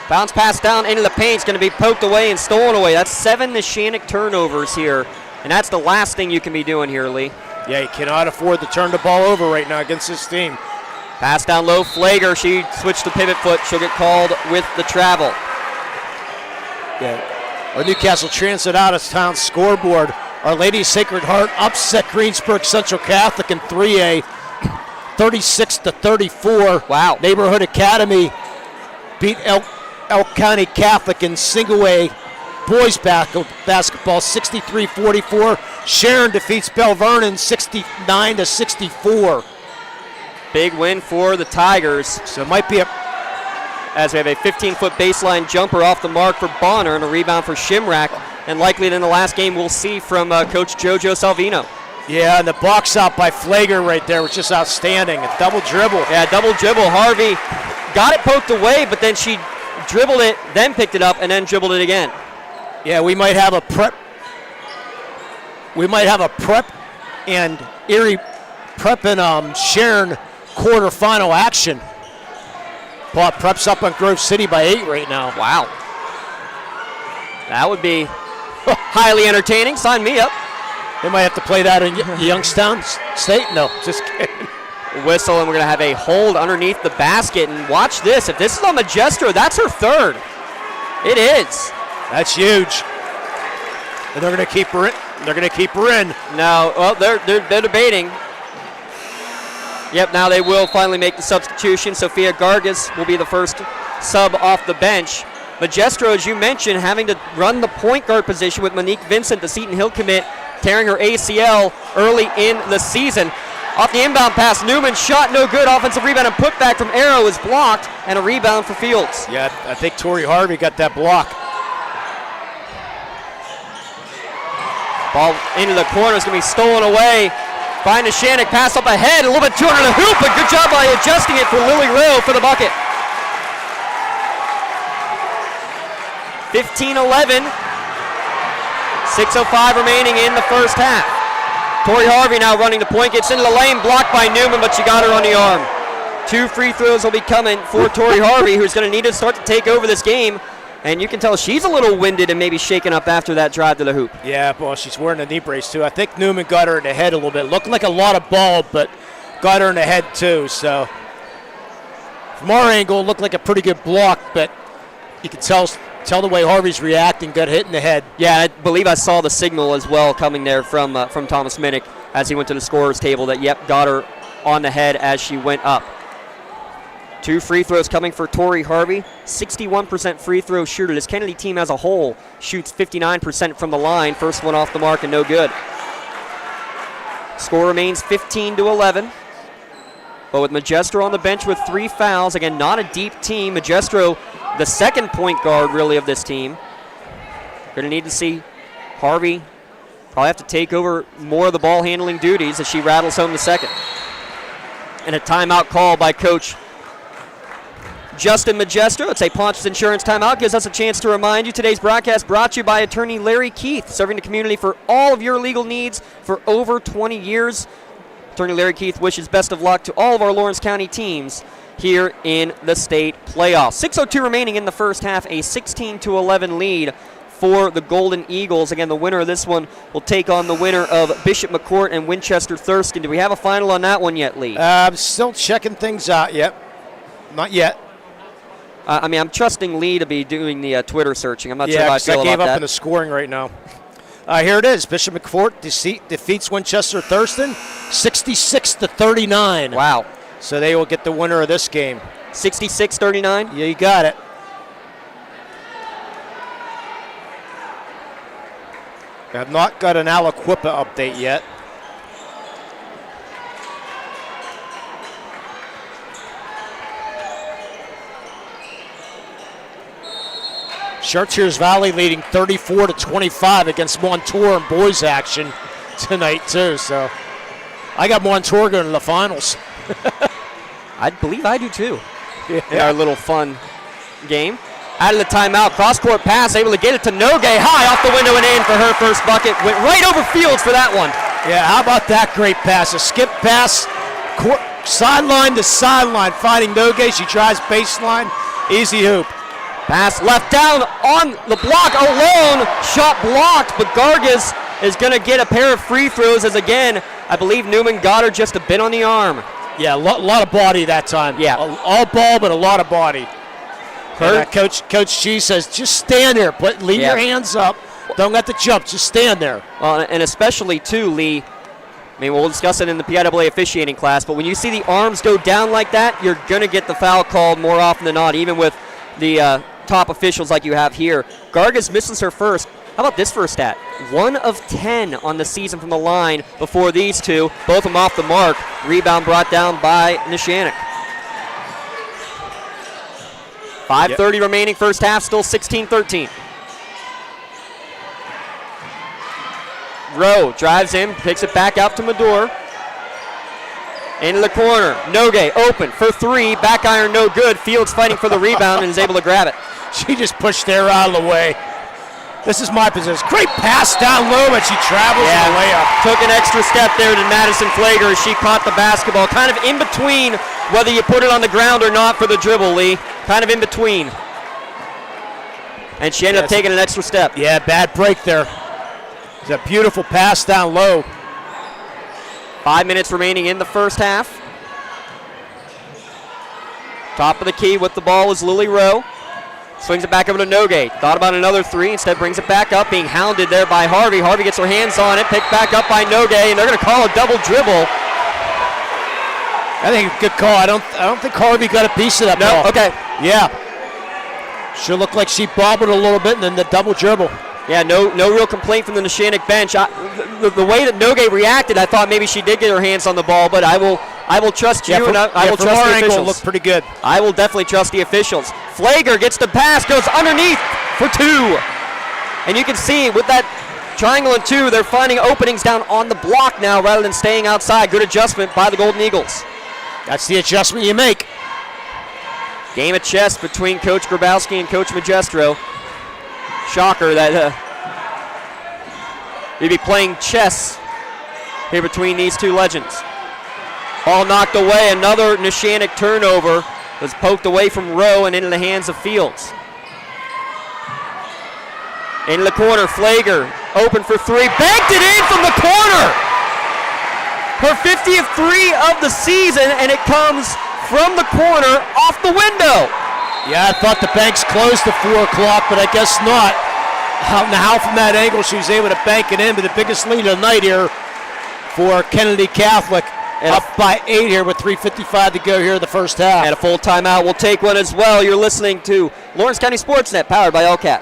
Bounce pass down into the paint. It's going to be poked away and stolen away. That's 7 Neshannock turnovers here, and that's the last thing you can be doing here, Lee. Yeah, you cannot afford to turn the ball over right now against this team. Pass down low, Flager. She switched to pivot foot. She'll get called with the travel. Yeah. Our Newcastle Transit out of town scoreboard. Our Lady Sacred Heart upset Greensburg Central Catholic in 3A, 36-34. Wow. Neighborhood Academy beat Elk County Catholic in single A boys basketball 63-44. Sharon defeats Bell Vernon 69-64. Big win for the Tigers. So it might be as we have a 15-foot baseline jumper off the mark for Bonner and a rebound for Shimrack. And likely in the last game we'll see from Coach JoJo Salvino. Yeah, and the box out by Flager right there was just outstanding. A double dribble. Yeah, double dribble. Harvey got it poked away, but then she dribbled it, then picked it up, and then dribbled it again. Yeah, we might have a prep. We might have a prep and Erie Prep and Sharon quarterfinal action. But Prep's up on Grove City by 8 right now. Wow. That would be highly entertaining. Sign me up. They might have to play that in Youngstown State. No, just kidding. Whistle, and we're going to have a hold underneath the basket. And watch this. If this is on Magestro, that's her third. It is. That's huge. And they're going to keep her in. They're going to keep her in. No, well, they're debating. Yep, now they will finally make the substitution. Sophia Gargas will be the first sub off the bench. Magestro, as you mentioned, having to run the point guard position with Monique Vincent, the Seton Hill commit, tearing her ACL early in the season. Off the inbound pass, Newman shot no good. Offensive rebound and putback from Arrow is blocked, and a rebound for Fields. Yeah, I think Tori Harvey got that block. Ball into the corner is going to be stolen away by Neshannock. Pass up ahead, a little bit too under the hoop, but good job by adjusting it for Lily Rowe for the bucket. 15-11. 6:05 remaining in the first half. Tori Harvey now running the point, gets into the lane, blocked by Newman, but she got her on the arm. 2 free throws will be coming for Tori Harvey, who's going to need to start to take over this game. And you can tell she's a little winded and maybe shaken up after that drive to the hoop. Yeah, well, she's wearing a knee brace, too. I think Newman got her in the head a little bit. Looked like a lot of ball, but got her in the head, too. So from our angle, it looked like a pretty good block, but you can tell the way Harvey's reacting, got hit in the head. Yeah, I believe I saw the signal as well coming there from Thomas Minnick as he went to the scorer's table that, yep, got her on the head as she went up. 2 free throws coming for Tori Harvey. 61% free throw shooter. This Kennedy team as a whole shoots 59% from the line. First one off the mark and no good. Score remains 15-11. But with Magestro on the bench with 3 fouls, again, not a deep team. Magestro, the second point guard really of this team. Going to need to see Harvey probably have to take over more of the ball handling duties as she rattles home the second. And a timeout call by Coach Justin Magestro. It's a Ponch's Insurance timeout. Gives us a chance to remind you today's broadcast brought to you by attorney Larry Keith, serving the community for all of your legal needs for over 20 years. Attorney Larry Keith wishes best of luck to all of our Lawrence County teams here in the state playoffs. 6:02 remaining in the first half, a 16-11 lead for the Golden Eagles. Again, the winner of this one will take on the winner of Bishop McCourt and Winchester Thurston. Do we have a final on that one yet, Lee? I'm still checking things out. Yep. Not yet. I'm trusting Lee to be doing the Twitter searching. I'm not sure how I feel about that. I gave up in the scoring right now. Here it is. Bishop McCourt defeats Winchester Thurston 66-39. Wow. So they will get the winner of this game. 66-39? Yeah, you got it. I have not got an Aliquippa update yet. Chartiers Valley leading 34-25 against Montour in boys action tonight too. So I got Montour going to the finals. I believe I do too. Yeah. In our little fun game. out of the timeout. Cross-court pass, able to get it to Nogue. High off the window and in for her first bucket. Went right over Fields for that one. Yeah, how about that great pass? A skip pass, sideline to sideline, finding Nogue. She drives baseline, easy hoop. Pass left down on the block alone. Shot blocked, but Gargas is going to get a pair of free throws as, again, I believe Newman got her just a bit on the arm. Yeah, a lot of body that time. Yeah. All ball, but a lot of body. Coach G says, just stand there. Leave your hands up. Don't let the jump. Just stand there. And especially, too, Lee, I mean, we'll discuss it in the PIAA officiating class, but when you see the arms go down like that, you're going to get the foul called more often than not, even with the top officials like you have here. Gargas misses her first. How about this first stat? 1 of 10 on the season from the line before these two. Both of them off the mark. Rebound brought down by Neshannock. 5:30 remaining first half, still 16-13. Rowe drives in, picks it back out to Medor. Into the corner. Nogue open for 3. Back iron no good. Fields fighting for the rebound and is able to grab it. She just pushed there out of the way. This is my position. Great pass down low, but she travels the layup. Took an extra step there to Madison Flager as she caught the basketball. Kind of in between whether you put it on the ground or not for the dribble, Lee. Kind of in between. And she ended up taking an extra step. Yeah, bad break there. It's a beautiful pass down low. 5 minutes remaining in the first half. Top of the key with the ball is Lily Rowe. Swings it back over to Nogue. Thought about another 3, instead brings it back up, being hounded there by Harvey. Harvey gets her hands on it, picked back up by Nogue, and they're going to call a double dribble. I think a good call. I don't think Harvey got a piece of that ball. Okay. Yeah. Sure looked like she bobbled a little bit, and then the double dribble. Yeah, no real complaint from the Neshannock bench. The way that Nogue reacted, I thought maybe she did get her hands on the ball, but I will trust you, and I will trust the officials. Looked pretty good. I will definitely trust the officials. Flager gets the pass, goes underneath for 2. And you can see with that triangle and 2, they're finding openings down on the block now rather than staying outside. Good adjustment by the Golden Eagles. That's the adjustment you make. Game of chess between Coach Grabowski and Coach Magestro. Shocker that we'd be playing chess here between these two legends. Ball knocked away. Another Neshannock turnover was poked away from Rowe and into the hands of Fields. Into the corner, Flager open for 3. Banked it in from the corner. Her 50th 3 of the season, and it comes from the corner off the window. Yeah, I thought the banks closed at 4 o'clock, but I guess not. How from that angle she was able to bank it in, but the biggest lead of the night here for Kennedy Catholic. And up by 8 here with 3:55 to go here in the first half. And a full timeout. We'll take one as well. You're listening to Lawrence County SportsNet, powered by LCAT.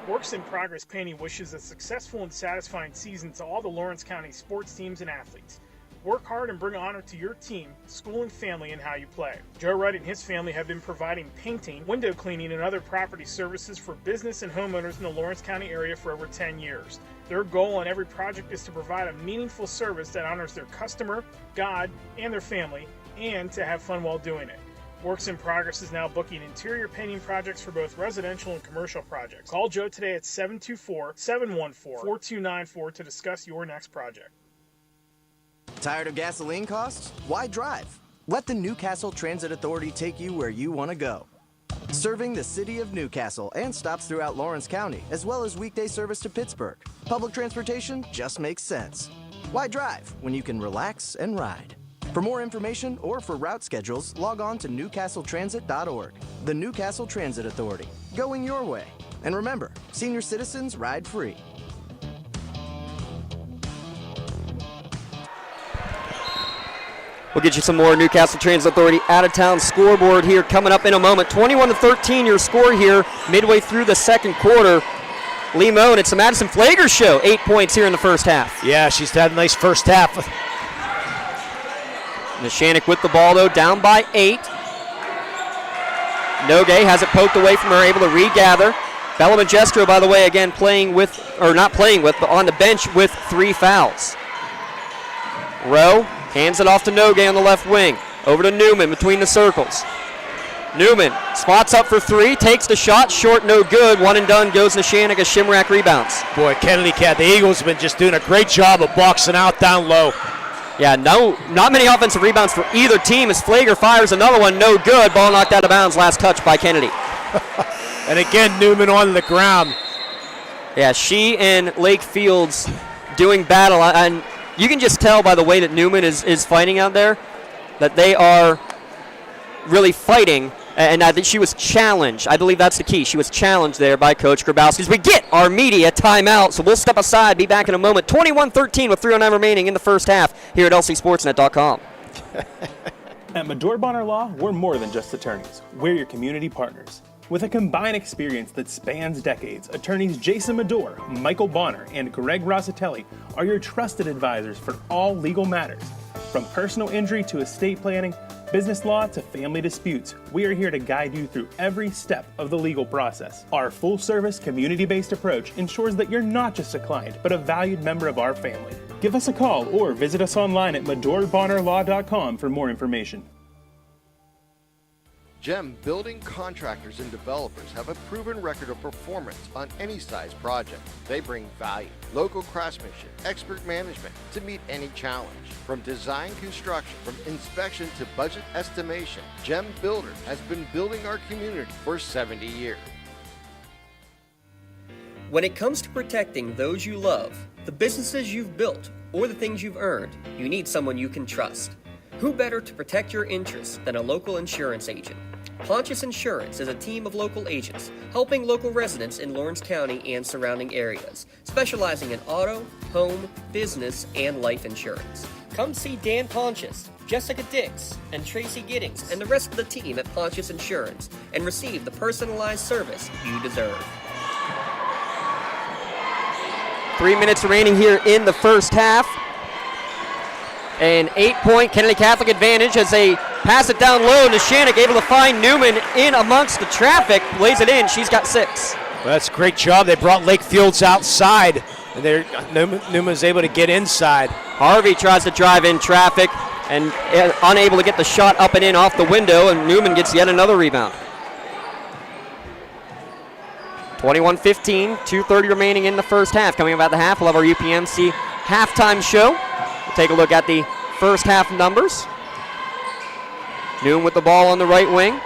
Works in Progress Painting wishes a successful and satisfying season to all the Lawrence County sports teams and athletes. Work hard and bring honor to your team, school, and family in how you play. Joe Wright and his family have been providing painting, window cleaning, and other property services for business and homeowners in the Lawrence County area for over 10 years. Their goal on every project is to provide a meaningful service that honors their customer, God, and their family, and to have fun while doing it. Works in Progress is now booking interior painting projects for both residential and commercial projects. Call Joe today at 724-714-4294 to discuss your next project. Tired of gasoline costs? Why drive? Let the Newcastle Transit Authority take you where you want to go. Serving the city of Newcastle and stops throughout Lawrence County, as well as weekday service to Pittsburgh. Public transportation just makes sense. Why drive when you can relax and ride? For more information or for route schedules, log on to newcastletransit.org. The Newcastle Transit Authority, going your way. And remember, senior citizens ride free. We'll get you some more Newcastle Transit Authority out-of-town scoreboard here coming up in a moment. 21-13 your score here midway through the second quarter. Lee Moan, it's the Madison Flager show. 8 points here in the first half. Yeah, she's had a nice first half. Neshannock with the ball, though, down by 8. Nogue has it poked away from her, able to regather. Bella Magestro, by the way, again not playing with, but on the bench with 3 fouls. Rowe hands it off to Nogue on the left wing. Over to Newman between the circles. Newman spots up for three, takes the shot, short, no good. One and done goes Neshannock as Shimrack rebounds. Boy, Kennedy Cath, the Eagles have been just doing a great job of boxing out down low. Yeah, not many offensive rebounds for either team as Flager fires another one, no good. Ball knocked out of bounds, last touch by Kennedy. And again, Newman on the ground. Yeah, she and Lake Fields doing battle, and you can just tell by the way that Newman is fighting out there that they are really fighting, and I think she was challenged. I believe that's the key. She was challenged there by Coach Grabowski. As we get our media timeout, so we'll step aside, be back in a moment. 21-13 with 3:09 remaining in the first half here at lcsportsnet.com. At Medore Bonner Law, we're more than just attorneys. We're your community partners. With a combined experience that spans decades, attorneys Jason Medore, Michael Bonner, and Greg Rossitelli are your trusted advisors for all legal matters. From personal injury to estate planning, business law to family disputes, we are here to guide you through every step of the legal process. Our full-service, community-based approach ensures that you're not just a client, but a valued member of our family. Give us a call or visit us online at MedoreBonnerLaw.com for more information. GEM building contractors and developers have a proven record of performance on any size project. They bring value, local craftsmanship, expert management to meet any challenge. From design construction, from inspection to budget estimation, GEM Builders has been building our community for 70 years. When it comes to protecting those you love, the businesses you've built, or the things you've earned, you need someone you can trust. Who better to protect your interests than a local insurance agent? Pontius Insurance is a team of local agents helping local residents in Lawrence County and surrounding areas, specializing in auto, home, business, and life insurance. Come see Dan Pontius, Jessica Dix, and Tracy Giddings, and the rest of the team at Pontius Insurance, and receive the personalized service you deserve. 3 minutes remaining here in the first half. An 8-point Kennedy Catholic advantage as they pass it down low. Neshannock able to find Newman in amongst the traffic, lays it in. She's got 6. Well, that's a great job. They brought Lake Fields outside, and Newman's able to get inside. Harvey tries to drive in traffic and unable to get the shot up and in off the window, and Newman gets yet another rebound. 21-15, 2:30 remaining in the first half. Coming up at the half, we'll have our UPMC halftime show. We'll take a look at the first half numbers. Newman with the ball on the right wing.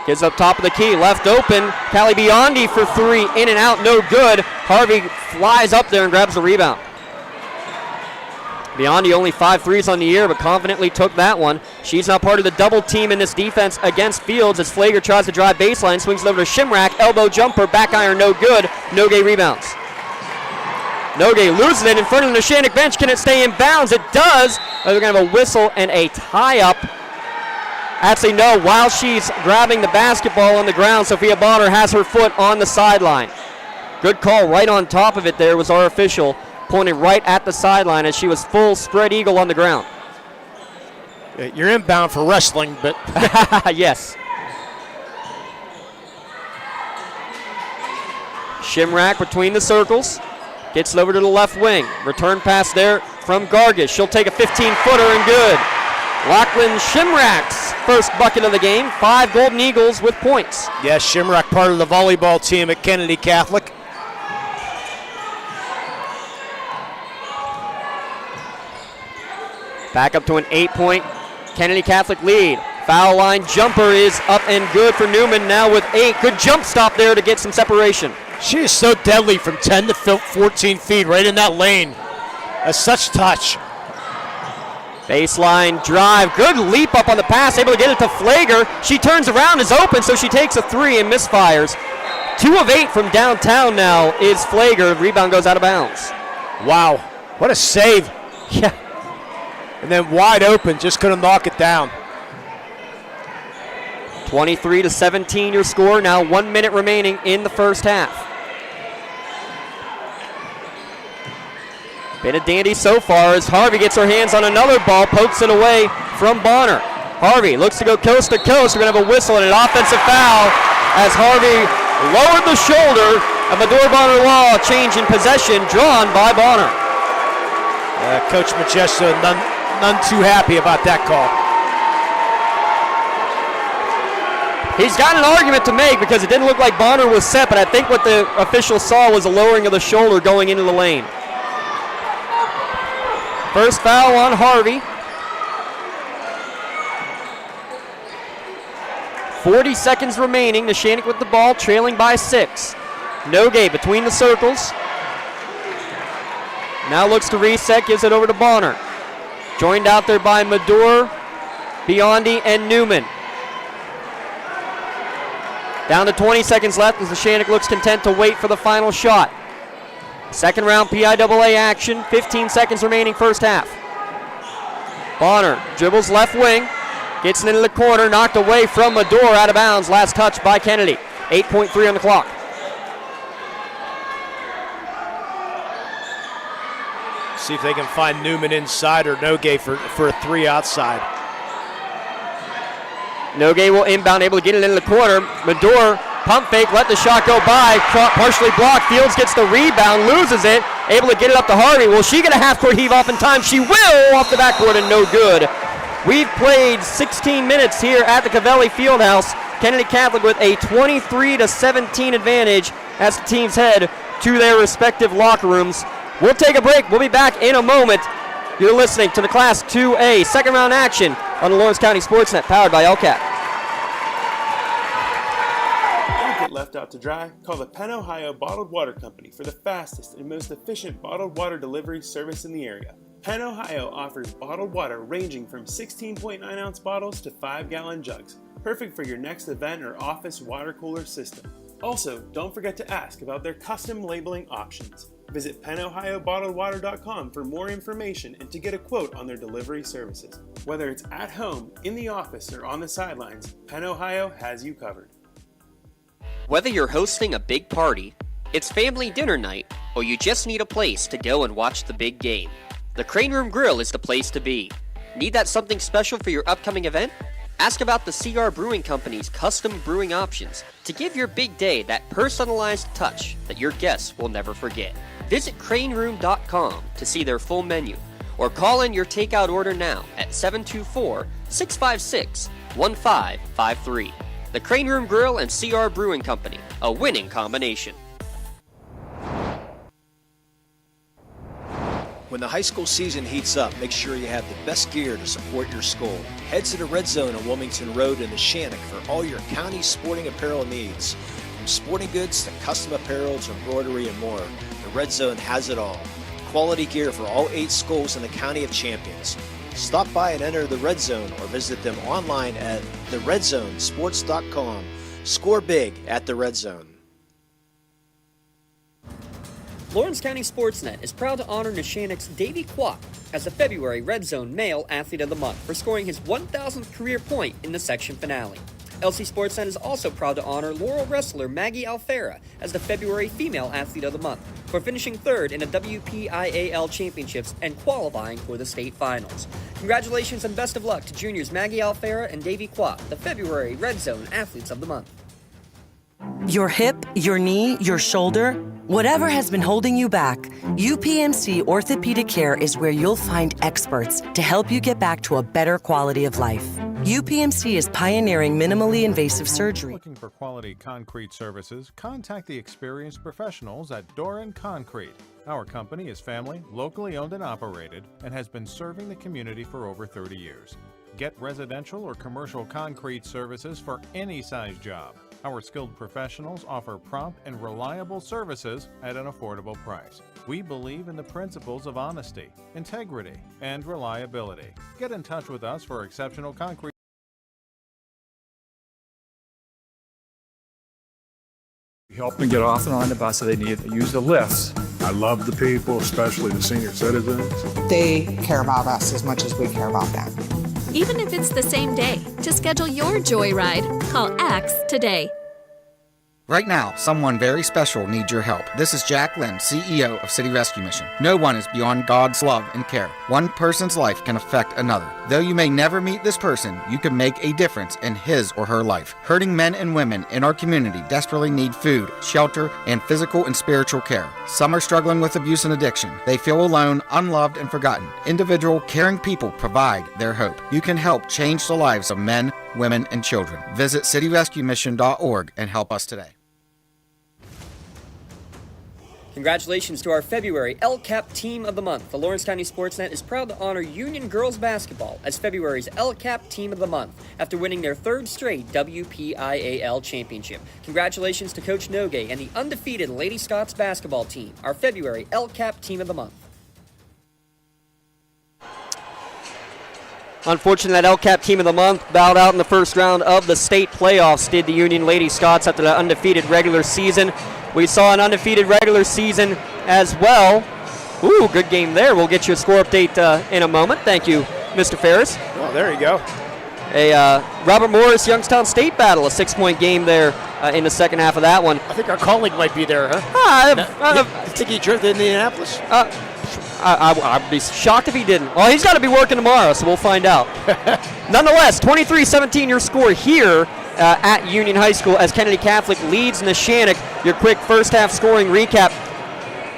Gets up top of the key, left open. Callie Biondi for 3, in and out, no good. Harvey flies up there and grabs the rebound. Biondi only 5 threes on the year, but confidently took that one. She's now part of the double team in this defense against Fields as Flager tries to drive baseline, swings it over to Shimrack, elbow jumper, back iron, no good. Nogue rebounds. Nogue loses it in front of the Neshannock bench. Can it stay in bounds? It does. They're going to have a whistle and a tie-up. Actually, no. While she's grabbing the basketball on the ground, Sophia Bonner has her foot on the sideline. Good call. Right on top of it there was our official, pointing right at the sideline as she was full spread eagle on the ground. You're inbound for wrestling, but... Yes. Shimrack between the circles. Gets it over to the left wing. Return pass there from Gargish. She'll take a 15-footer and good. Lachlan Shimrack's first bucket of the game. 5 Golden Eagles with points. Yes, Shimrack part of the volleyball team at Kennedy Catholic. Back up to an 8-point Kennedy Catholic lead. Foul line jumper is up and good for Newman now with 8. Good jump stop there to get some separation. She is so deadly from 10 to 14 feet right in that lane. That's such touch. Baseline drive. Good leap up on the pass. Able to get it to Flager. She turns around, is open, so she takes a 3 and misfires. 2 of 8 from downtown now is Flager. Rebound goes out of bounds. Wow. What a save. Yeah. And then wide open. Just couldn't knock it down. 23-17 your score. Now 1 minute remaining in the first half. Been a dandy so far as Harvey gets her hands on another ball, pokes it away from Bonner. Harvey looks to go coast to coast. We're going to have a whistle and an offensive foul as Harvey lowered the shoulder. A Medore Bonner Law change in possession drawn by Bonner. Coach Majesto none too happy about that call. He's got an argument to make because it didn't look like Bonner was set, but I think what the official saw was a lowering of the shoulder going into the lane. First foul on Harvey. 40 seconds remaining. Neshannock with the ball, trailing by 6. Nogue between the circles. Now looks to reset, gives it over to Bonner. Joined out there by Mador, Biondi, and Newman. Down to 20 seconds left as Neshannock looks content to wait for the final shot. Second round PIAA action, 15 seconds remaining first half. Bonner dribbles left wing, gets it into the corner, knocked away from Mador, out of bounds. Last touch by Kennedy. 8.3 on the clock. See if they can find Newman inside or Nogue for a 3 outside. Nogue will inbound, able to get it into the corner. Mador, pump fake, let the shot go by, partially blocked. Fields gets the rebound, loses it, able to get it up to Harvey. Will she get a half-court heave off in time? She will, off the backboard and no good. We've played 16 minutes here at the Cavelli Fieldhouse. Kennedy Catholic with a 23-17 advantage as the teams head to their respective locker rooms. We'll take a break. We'll be back in a moment. You're listening to the Class 2A second round action on the Lawrence County SportsNet, powered by LCAT. Don't get left out to dry. Call the Penn Ohio Bottled Water Company for the fastest and most efficient bottled water delivery service in the area. Penn Ohio offers bottled water ranging from 16.9-ounce bottles to 5-gallon jugs, perfect for your next event or office water cooler system. Also, don't forget to ask about their custom labeling options. Visit PennOhioBottledWater.com for more information and to get a quote on their delivery services. Whether it's at home, in the office, or on the sidelines, Penn Ohio has you covered. Whether you're hosting a big party, it's family dinner night, or you just need a place to go and watch the big game, the Crane Room Grill is the place to be. Need that something special for your upcoming event? Ask about the CR Brewing Company's custom brewing options to give your big day that personalized touch that your guests will never forget. Visit craneroom.com to see their full menu, or call in your takeout order now at 724-656-1553. The Crane Room Grill and CR Brewing Company, a winning combination. When the high school season heats up, make sure you have the best gear to support your school. Head to the Red Zone on Wilmington Road in Neshannock for all your county sporting apparel needs. From sporting goods to custom apparel to embroidery and more, the Red Zone has it all. Quality gear for all 8 schools in the County of Champions. Stop by and enter the Red Zone or visit them online at theredzonesports.com. Score big at the Red Zone. Lawrence County SportsNet is proud to honor Neshannock's Davey Kwok as the February Red Zone Male Athlete of the Month for scoring his 1,000th career point in the section finale. LC SportsNet is also proud to honor Laurel wrestler Maggie Alfera as the February Female Athlete of the Month for finishing 3rd in the WPIAL Championships and qualifying for the state finals. Congratulations and best of luck to juniors Maggie Alfera and Davey Kwok, the February Red Zone Athletes of the Month. Your hip, your knee, your shoulder, whatever has been holding you back, UPMC Orthopedic Care is where you'll find experts to help you get back to a better quality of life. UPMC is pioneering minimally invasive surgery. Looking for quality concrete services? Contact the experienced professionals at Doran Concrete. Our company is family, locally owned and operated, and has been serving the community for over 30 years. Get residential or commercial concrete services for any size job. Our skilled professionals offer prompt and reliable services at an affordable price. We believe in the principles of honesty, integrity, and reliability. Get in touch with us for exceptional concrete. Help them get off and on the bus so they need to use the lifts. I love the people, especially the senior citizens. They care about us as much as we care about them. Even if it's the same day, to schedule your joyride, call Axe today. Right now, someone very special needs your help. This is Jack Lynn, CEO of City Rescue Mission. No one is beyond God's love and care. One person's life can affect another. Though you may never meet this person, you can make a difference in his or her life. Hurting men and women in our community desperately need food, shelter, and physical and spiritual care. Some are struggling with abuse and addiction. They feel alone, unloved, and forgotten. Individual, caring people provide their hope. You can help change the lives of men, women, and children. Visit cityrescuemission.org and help us today. Congratulations to our February LCAP Team of the Month. The Lawrence County SportsNet is proud to honor Union Girls Basketball as February's LCAP Team of the Month after winning their third straight WPIAL championship. Congratulations to Coach Nogue and the undefeated Lady Scots basketball team, our February LCAP Team of the Month. Unfortunately, that LCAP Team of the Month bowed out in the first round of the state playoffs, did the Union Lady Scots after the undefeated regular season. We saw an undefeated regular season as well. Ooh, good game there. We'll get you a score update in a moment. Thank you, Mr. Ferris. Oh, there you go. A Robert Morris Youngstown State battle, a 6-point game there in the second half of that one. I think our colleague might be there, huh? I think he drove to Indianapolis. I'd be shocked if he didn't. Well, he's got to be working tomorrow, so we'll find out. Nonetheless, 23-17 your score here at Union High School as Kennedy Catholic leads Neshannock. Your quick first half scoring recap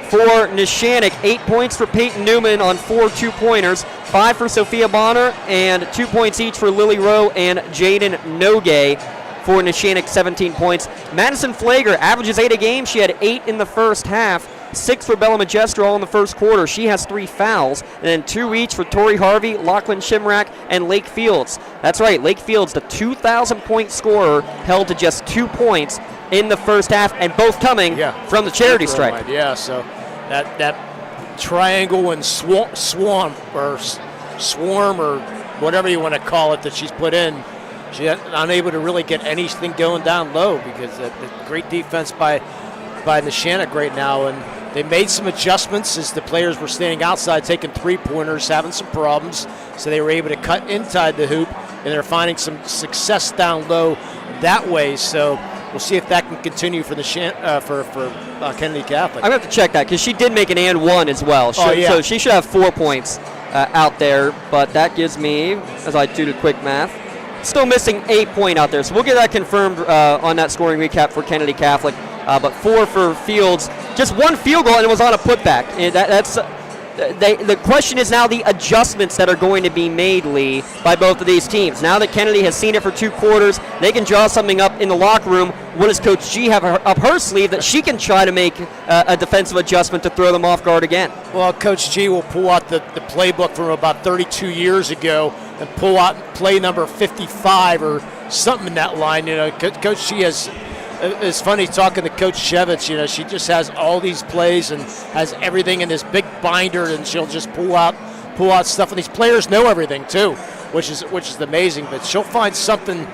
for Neshannock. 8 points for Peyton Newman on 4 2-pointers, 5 for Sophia Bonner, and 2 points each for Lily Rowe and Jaden Nogue. For Neshannock, 17 points. Madison Flager averages 8 a game. She had 8 in the first half. 6 for Bella Magistro all in the first quarter. She has 3 fouls. And then 2 each for Tori Harvey, Lachlan Shimrack, and Lake Fields. That's right, Lake Fields, the 2,000-point scorer, held to just 2 points in the first half, and both coming from the charity strike. Yeah, so that triangle and swarm or whatever you want to call it that she's put in, she's unable to really get anything going down low because the great defense by Neshannock right now, and they made some adjustments as the players were standing outside taking 3-pointers, having some problems, so they were able to cut inside the hoop, and they're finding some success down low that way. So we'll see if that can continue for Kennedy Catholic. I'm going to have to check that because she did make an and one as well. So she should have 4 points out there, but that gives me, as I do the quick math, still missing a point out there. So we'll get that confirmed on that scoring recap for Kennedy Catholic. But 4 for Fields, just 1 field goal, and it was on a putback. And the question is now the adjustments that are going to be made, Lee, by both of these teams. Now that Kennedy has seen it for 2 quarters, they can draw something up in the locker room. What does Coach G have up her sleeve that she can try to make a defensive adjustment to throw them off guard again? Well, Coach G will pull out the playbook from about 32 years ago and pull out play number 55 or something in that line. You know, Coach G has. It's funny talking to Coach Shevitz. You know, she just has all these plays and has everything in this big binder, and she'll just pull out stuff. And these players know everything too, which is amazing. But she'll find something.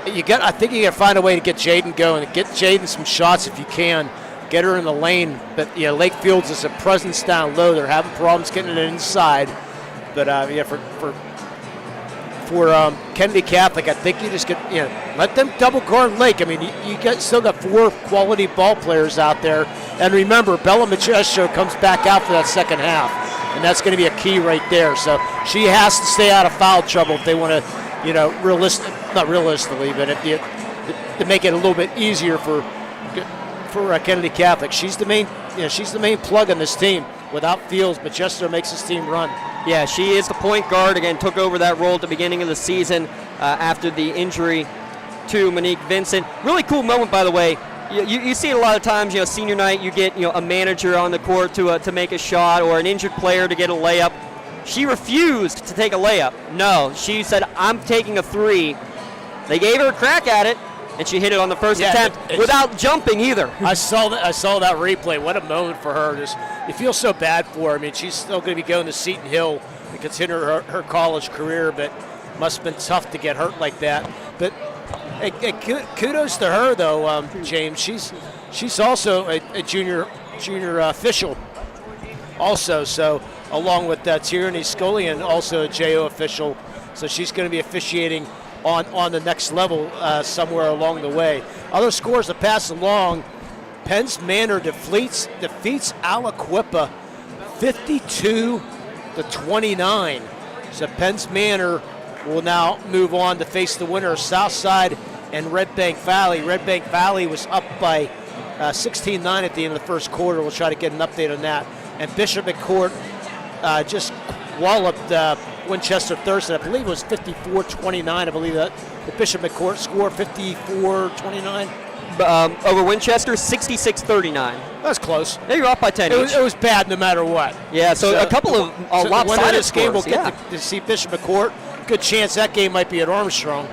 I think you got to find a way to get Jaden going, get Jaden some shots if you can, get her in the lane. But Lake Fields is a presence down low. They're having problems getting it inside. But for Kennedy Catholic, I think you just let them double guard Lake. I mean, you still got 4 quality ball players out there. And remember, Bella Magistro comes back out for that second half, and that's going to be a key right there. So she has to stay out of foul trouble if they want to, not realistically, but to make it a little bit easier for Kennedy Catholic. She's the main plug on this team. Without Fields, Magistro makes his team run. Yeah, she is the point guard. Again, took over that role at the beginning of the season after the injury to Monique Vincent. Really cool moment, by the way. You see it a lot of times. Senior night, you get a manager on the court to make a shot or an injured player to get a layup. She refused to take a layup. No, she said, "I'm taking a 3." They gave her a crack at it, and she hit it on the first attempt without jumping either. I saw that replay. What a moment for her. You feel so bad for her. I mean, she's still going to be going to Seton Hill and consider her college career, but must have been tough to get hurt like that. But kudos to her, though, James. She's also a junior official also. So along with Tierney Scullion, also a JO official. So she's going to be officiating on the next level somewhere along the way. Other scores to pass along. Penns Manor defeats Aliquippa 52-29. So Penns Manor will now move on to face the winner of Southside and Red Bank Valley. Red Bank Valley was up by 16-9 at the end of the first quarter. We'll try to get an update on that. And Bishop McCourt just walloped Winchester Thurston. I believe it was 54-29. I believe that the Bishop McCourt score 54-29. Over Winchester, 66-39. That's close. Yeah, you're up by 10 It was bad no matter what. Yeah, so a couple of lopsided this game, scores. we'll get to see Bishop McCourt. Good chance that game might be at Armstrong.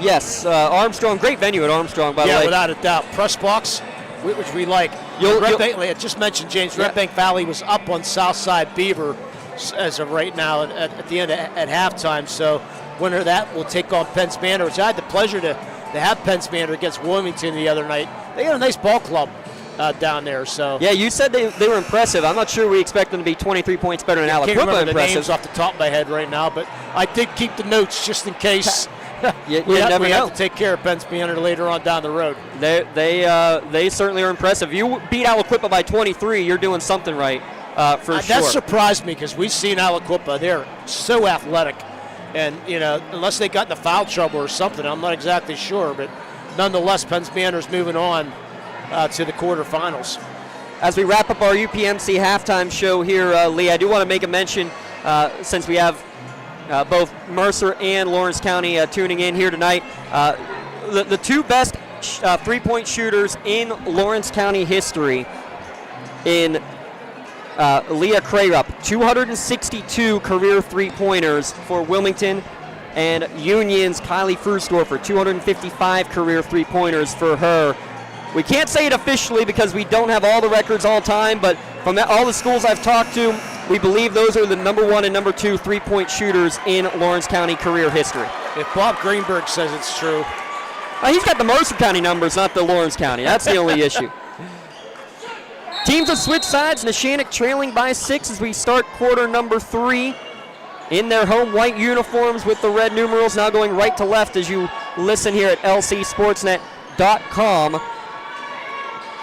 Yes, Armstrong, great venue at Armstrong, by the way. Yeah, without a doubt. Press box, which we like. I just mentioned, James, Red Bank Valley was up on Southside Beaver as of right now at the end at halftime. So winner of that will take on Penns Manor, which I had the pleasure to have Penns Manor against Wilmington the other night. They got a nice ball club down there. So yeah, you said they were impressive. I'm not sure we expect them to be 23 points better than Aliquippa. I can't remember the impressive names off the top of my head right now, but I did keep the notes just in case. we have to take care of Penns Manor later on down the road. They certainly are impressive. You beat Aliquippa by 23, you're doing something right for sure. That surprised me because we've seen Aliquippa. They're so athletic. And, unless they got in foul trouble or something, I'm not exactly sure. But nonetheless, Penns Manor's moving on to the quarterfinals. As we wrap up our UPMC halftime show here, Lee, I do want to make a mention since we have both Mercer and Lawrence County tuning in here tonight. The two best three-point shooters in Lawrence County history in Leah Crarup, 262 career three-pointers for Wilmington, and Union's Kylie Frusdorfer, 255 career three-pointers for her. We can't say it officially because we don't have all the records all time, but from all the schools I've talked to, we believe those are the number 1 and number 2 three-point shooters in Lawrence County career history. If Bob Greenberg says it's true. He's got the Mercer County numbers, not the Lawrence County. That's the only issue. Teams have switched sides. Neshannock trailing by 6 as we start quarter number 3 in their home white uniforms with the red numerals, now going right to left as you listen here at lcsportsnet.com.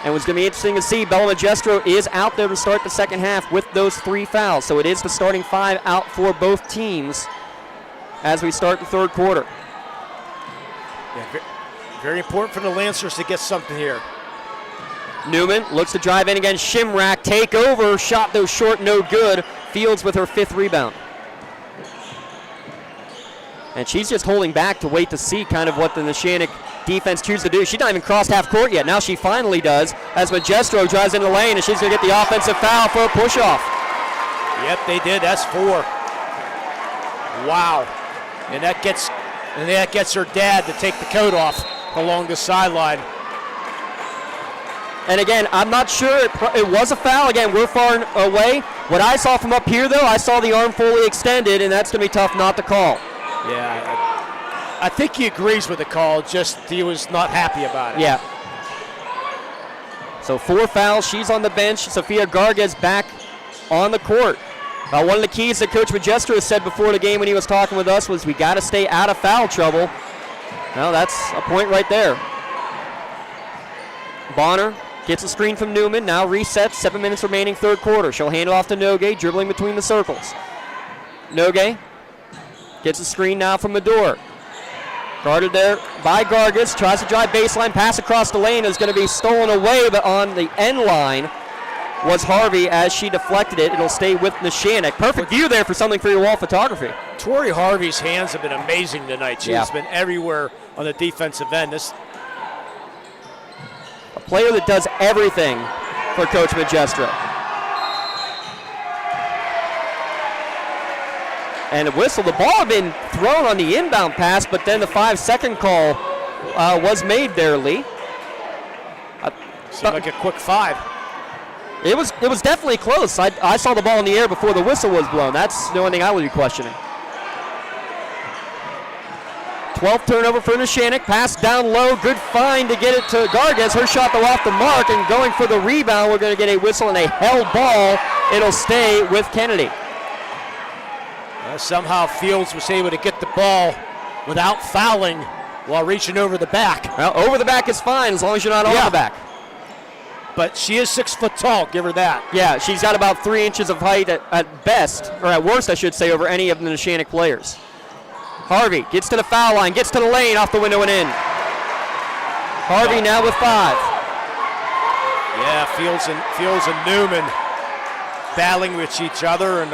And what's going to be interesting to see, Bella Magestro is out there to start the second half with those 3 fouls. So it is the starting 5 out for both teams as we start the third quarter. Yeah, very important for the Lancers to get something here. Newman looks to drive in again. Shimrack take over. Shot though short, no good. Fields with her 5th rebound. And she's just holding back to wait to see kind of what the Neshannock defense chooses to do. She's not even crossed half court yet. Now she finally does as Magestro drives into the lane, and she's going to get the offensive foul for a push-off. Yep, they did. That's 4. Wow. And that gets her dad to take the coat off along the sideline. And again, I'm not sure it was a foul. Again, we're far away. What I saw from up here, though, I saw the arm fully extended, and that's going to be tough not to call. Yeah, I think he agrees with the call, just he was not happy about it. Yeah. So 4 fouls. She's on the bench. Sophia Gargas back on the court. One of the keys that Coach Magestro said before the game when he was talking with us was we got to stay out of foul trouble. Well, that's a point right there. Bonner gets a screen from Newman, now resets, 7 minutes remaining third quarter. She'll hand it off to Nogue, dribbling between the circles. Nogue gets a screen now from Medor. Guarded there by Gargas, tries to drive baseline, pass across the lane is going to be stolen away, but on the end line was Harvey as she deflected it. It'll stay with Neshannock. Perfect view there for something for your wall photography. Tori Harvey's hands have been amazing tonight. She's been everywhere on the defensive end. A player that does everything for Coach Magestro. And a whistle. The ball had been thrown on the inbound pass, but then the 5-second call was made there, Lee. Seemed like a quick 5. It was definitely close. I saw the ball in the air before the whistle was blown. That's the only thing I would be questioning. 12th turnover for Neshannock. Pass down low. Good find to get it to Gargas. Her shot though off the mark, and going for the rebound, we're going to get a whistle and a held ball. It'll stay with Kennedy. Somehow Fields was able to get the ball without fouling while reaching over the back. Well, over the back is fine as long as you're not on the back. But she is 6 foot tall, give her that. Yeah, she's got about 3 inches of height at best, or at worst, I should say, over any of the Neshannock players. Harvey gets to the foul line, gets to the lane, off the window and in. Harvey now with 5. Yeah, Fields and Newman battling with each other, and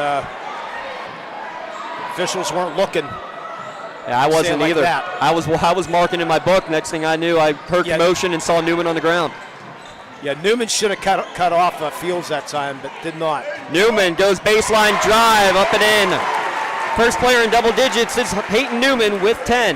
officials weren't looking. Yeah, I wasn't like either. that. I was marking in my book. Next thing I knew, I heard commotion and saw Newman on the ground. Yeah, Newman should have cut off Fields that time, but did not. Newman goes baseline drive, up and in. First player in double digits is Peyton Newman with 10.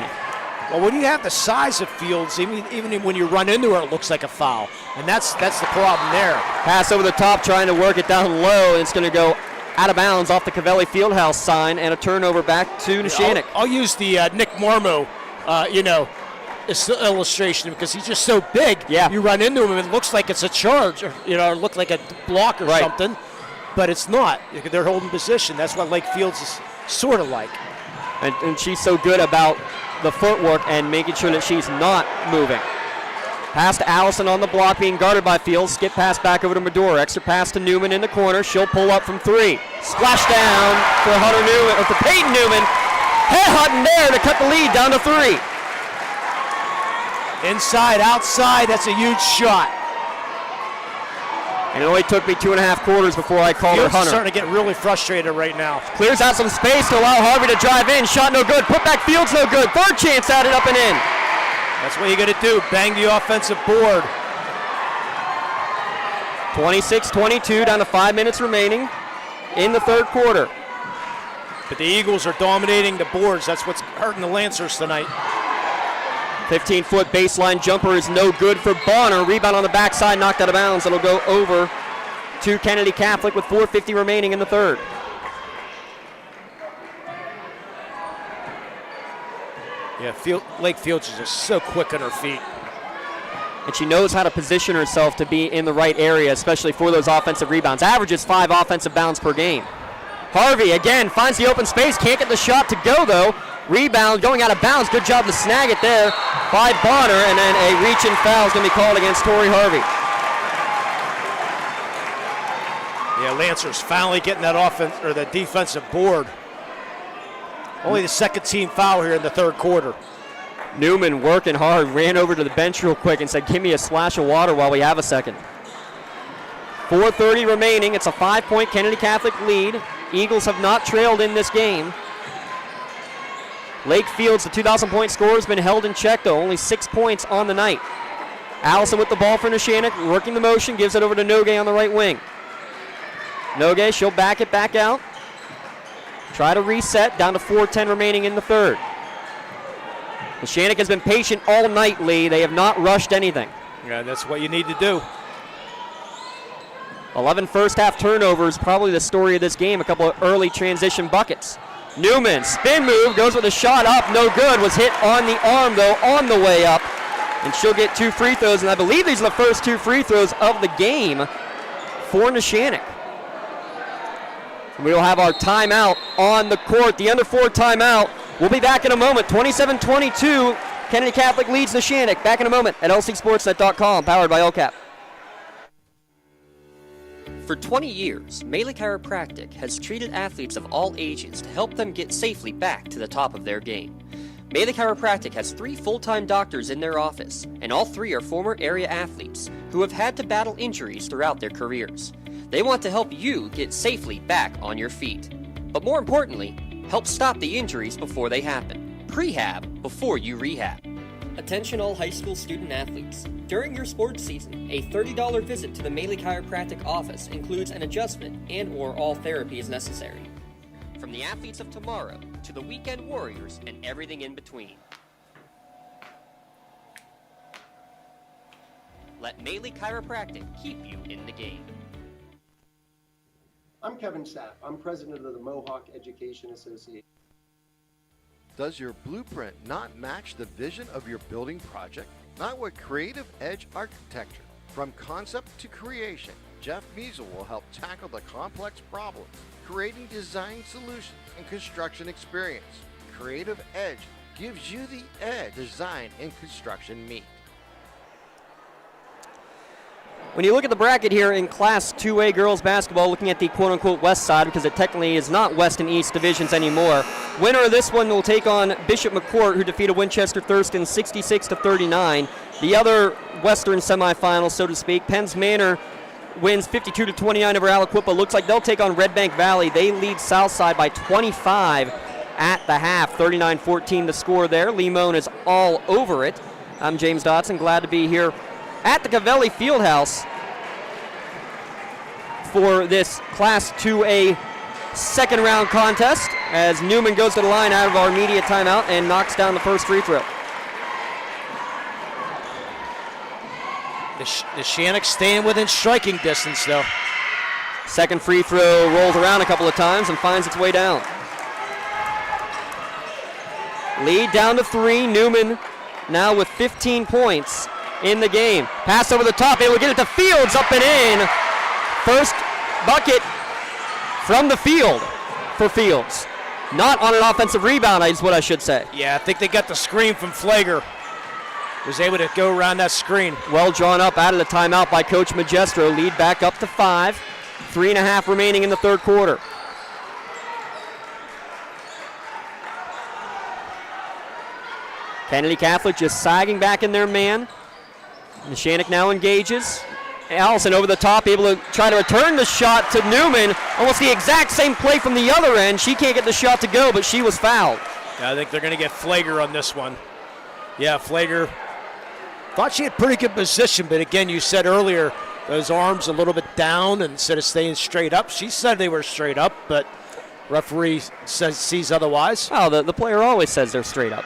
Well, when you have the size of Fields, even when you run into her, it looks like a foul. And that's the problem there. Pass over the top, trying to work it down low, and it's going to go out of bounds off the Cavelli Fieldhouse sign, and a turnover back to Neshannock. I'll use the Nick Marmo, illustration because he's just so big. Yeah. You run into him and it looks like it's a charge, or look like a block or something, but it's not. They're holding position. That's what Lake Fields is sort of like. And she's so good about the footwork and making sure that she's not moving. Pass to Allison on the block, being guarded by Fields. Skip pass back over to Medora. Extra pass to Newman in the corner. She'll pull up from 3. Splash down for Hunter Newman, or for Peyton Newman. Head-hunting there to cut the lead down to 3. Inside, outside, that's a huge shot. And it only took me 2.5 quarters before I called her Hunter. Starting to get really frustrated right now. Clears out some space to allow Harvey to drive in. Shot no good. Put back Fields no good. Third chance at it, up and in. That's what you got to do. Bang the offensive board. 26-22, down to 5 minutes remaining in the third quarter. But the Eagles are dominating the boards. That's what's hurting the Lancers tonight. 15-foot baseline jumper is no good for Bonner. Rebound on the backside, knocked out of bounds. It'll go over to Kennedy Catholic with 4:50 remaining in the third. Yeah, Lake Fields is just so quick on her feet. And she knows how to position herself to be in the right area, especially for those offensive rebounds. Averages 5 offensive bounds per game. Harvey, again, finds the open space. Can't get the shot to go, though. Rebound going out of bounds. Good job to snag it there by Bonner. And then a reach-in foul is going to be called against Tori Harvey. Yeah, Lancers finally getting that offense or the defensive board. Only the second team foul here in the third quarter. Newman working hard, ran over to the bench real quick and said, give me a splash of water while we have a second. 4:30 remaining. It's a 5-point Kennedy Catholic lead. Eagles have not trailed in this game. Lake Fields, the 2,000-point scorer, has been held in check, though. Only 6 points on the night. Allison with the ball for Neshannock, working the motion, gives it over to Nogue on the right wing. Nogue, she'll back it back out. Try to reset, down to 4:10 remaining in the third. Neshannock has been patient all night, Lee. They have not rushed anything. Yeah, that's what you need to do. 11 first-half turnovers, probably the story of this game. A couple of early transition buckets. Newman, spin move, goes with a shot up, no good. Was hit on the arm, though, on the way up. And she'll get 2 free throws, and I believe these are the first 2 free throws of the game for Neshannock. We'll have our timeout on the court, the under 4 timeout. We'll be back in a moment. 27-22, Kennedy Catholic leads Neshannock. Back in a moment at lcsportsnet.com, powered by LCAP. For 20 years, Melee Chiropractic has treated athletes of all ages to help them get safely back to the top of their game. Melee Chiropractic has 3 full-time doctors in their office, and all 3 are former area athletes who have had to battle injuries throughout their careers. They want to help you get safely back on your feet. But more importantly, help stop the injuries before they happen. Prehab before you rehab. Attention all high school student athletes. During your sports season, a $30 visit to the Melee Chiropractic office includes an adjustment and/or all therapy is necessary. From the athletes of tomorrow to the weekend warriors and everything in between. Let Melee Chiropractic keep you in the game. I'm Kevin Sapp. I'm president of the Mohawk Education Association. Does your blueprint not match the vision of your building project? Not with Creative Edge Architecture. From concept to creation, Jeff Measel will help tackle the complex problems, creating design solutions and construction experience. Creative Edge gives you the edge design and construction meet. When you look at the bracket here in Class 2A girls basketball, looking at the quote-unquote west side, because it technically is not west and east divisions anymore, winner of this one will take on Bishop McCourt, who defeated Winchester Thurston 66-39. The other western semifinal, so to speak, Penns Manor wins 52-29 over Aliquippa. Looks like they'll take on Red Bank Valley. They lead Southside by 25 at the half. 39-14 the score there. Limon is all over it. I'm James Dotson, glad to be here at the Cavelli Fieldhouse for this Class 2A second round contest as Newman goes to the line out of our media timeout and knocks down the first free throw. Neshannock staying within striking distance, though. Second free throw rolls around a couple of times and finds its way down. Lead down to 3. Newman now with 15 points in the game. Pass over the top, able to get it to Fields, up and in. First bucket from the field for Fields. Not on an offensive rebound, is what I should say. Yeah, I think they got the screen from Flager. Was able to go around that screen. Well drawn up out of the timeout by Coach Magestro. Lead back up to 5. 3.5 remaining in the third quarter. Kennedy Catholic just sagging back in their man. Neshannock now engages. Allison over the top, able to try to return the shot to Newman. Almost the exact same play from the other end. She can't get the shot to go, but she was fouled. Yeah, I think they're going to get Flager on this one. Yeah, Flager thought she had pretty good position, but again, you said earlier, those arms a little bit down instead of staying straight up. She said they were straight up, but referee sees otherwise. Oh, the player always says they're straight up.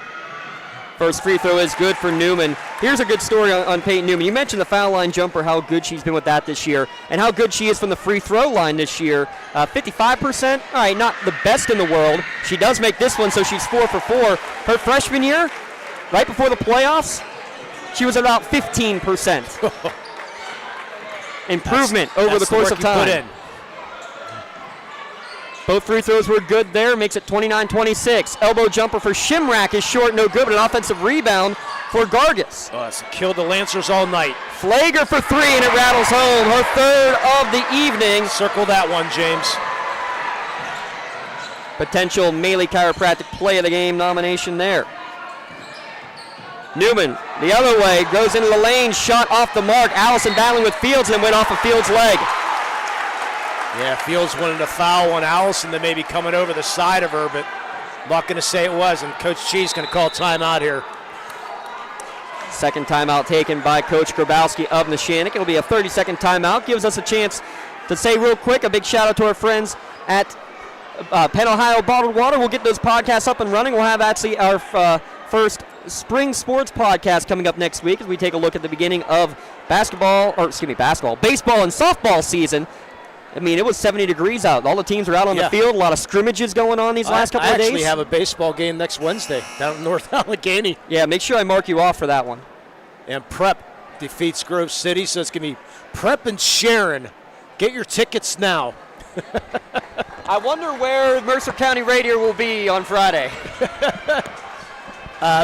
First free throw is good for Newman. Here's a good story on Peyton Newman. You mentioned the foul line jumper, how good she's been with that this year, and how good she is from the free throw line this year. 55%, all right, not the best in the world. She does make this one, so she's 4 for 4. Her freshman year, right before the playoffs, she was about 15%. Improvement over the course of time. Both free throws were good there, makes it 29-26. Elbow jumper for Shimrack is short, no good, but an offensive rebound for Gargis. Oh, it's killed the Lancers all night. Flager for 3, and it rattles home. Her third of the evening. Circle that one, James. Potential Maley Chiropractic Play of the Game nomination there. Newman, the other way, goes into the lane, shot off the mark. Allison battling with Fields and went off of Fields' leg. Yeah, Fields wanted a foul on Allison that may be coming over the side of her, but I'm not going to say it was, and Coach Chee's going to call timeout here. Second timeout taken by Coach Grabowski of Neshannock. It'll be a 30-second timeout. Gives us a chance to say real quick a big shout out to our friends at Penn Ohio Bottled Water. We'll get those podcasts up and running. We'll have actually our first spring sports podcast coming up next week as we take a look at the beginning of baseball and softball season. I mean, it was 70 degrees out. All the teams are out on the field. A lot of scrimmages going on these last couple of days. I actually have a baseball game next Wednesday down in North Allegheny. Yeah, make sure I mark you off for that one. And Prep defeats Grove City, so it's going to be Prep and Sharon. Get your tickets now. I wonder where Mercer County Radio will be on Friday.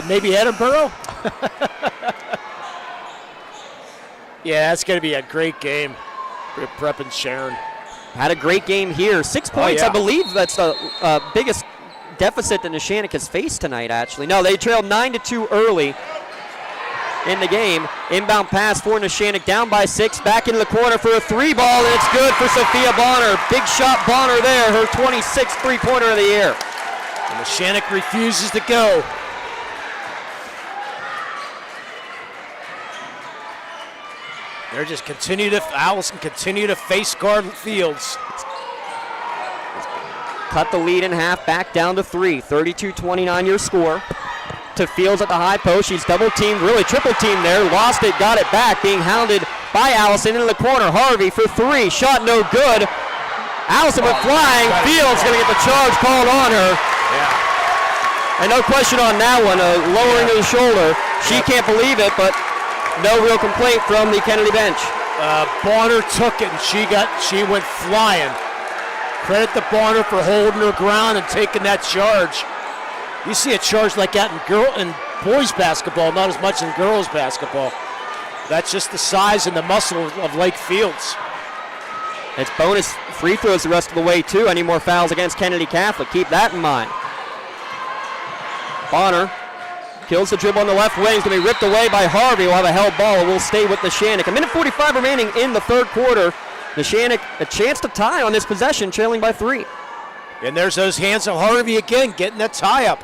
Maybe Edinburgh? Yeah, that's going to be a great game for Prep and Sharon. Had a great game here. 6 points, I believe that's the biggest deficit that Neshannock has faced tonight, actually. No, they trailed 9-2 early in the game. Inbound pass for Neshannock, down by 6, back into the corner for a 3-ball, and it's good for Sophia Bonner. Big shot Bonner there, her 26th three-pointer of the year. And Neshannock refuses to go. They're just Allison continue to face guard Fields. Cut the lead in half, back down to 3. 32-29 your score. To Fields at the high post. She's double-teamed, really triple-teamed there. Lost it, got it back, being hounded by Allison into the corner. Harvey for 3, shot no good. Allison went flying. Fields going to get the charge called on her. Yeah. And no question on that one, lowering of the shoulder. She can't believe it, but no real complaint from the Kennedy bench. Bonner took it, and she went flying. Credit to Bonner for holding her ground and taking that charge. You see a charge like that in boys basketball, not as much in girls basketball. That's just the size and the muscle of Lake Fields. It's bonus free throws the rest of the way, too. Any more fouls against Kennedy Catholic? Keep that in mind. Bonner kills the dribble on the left wing. He's going to be ripped away by Harvey. We'll have a held ball. We'll stay with Neshannock. 1:45 remaining in the third quarter. Neshannock a chance to tie on this possession, trailing by 3. And there's those hands of Harvey again, getting the tie up.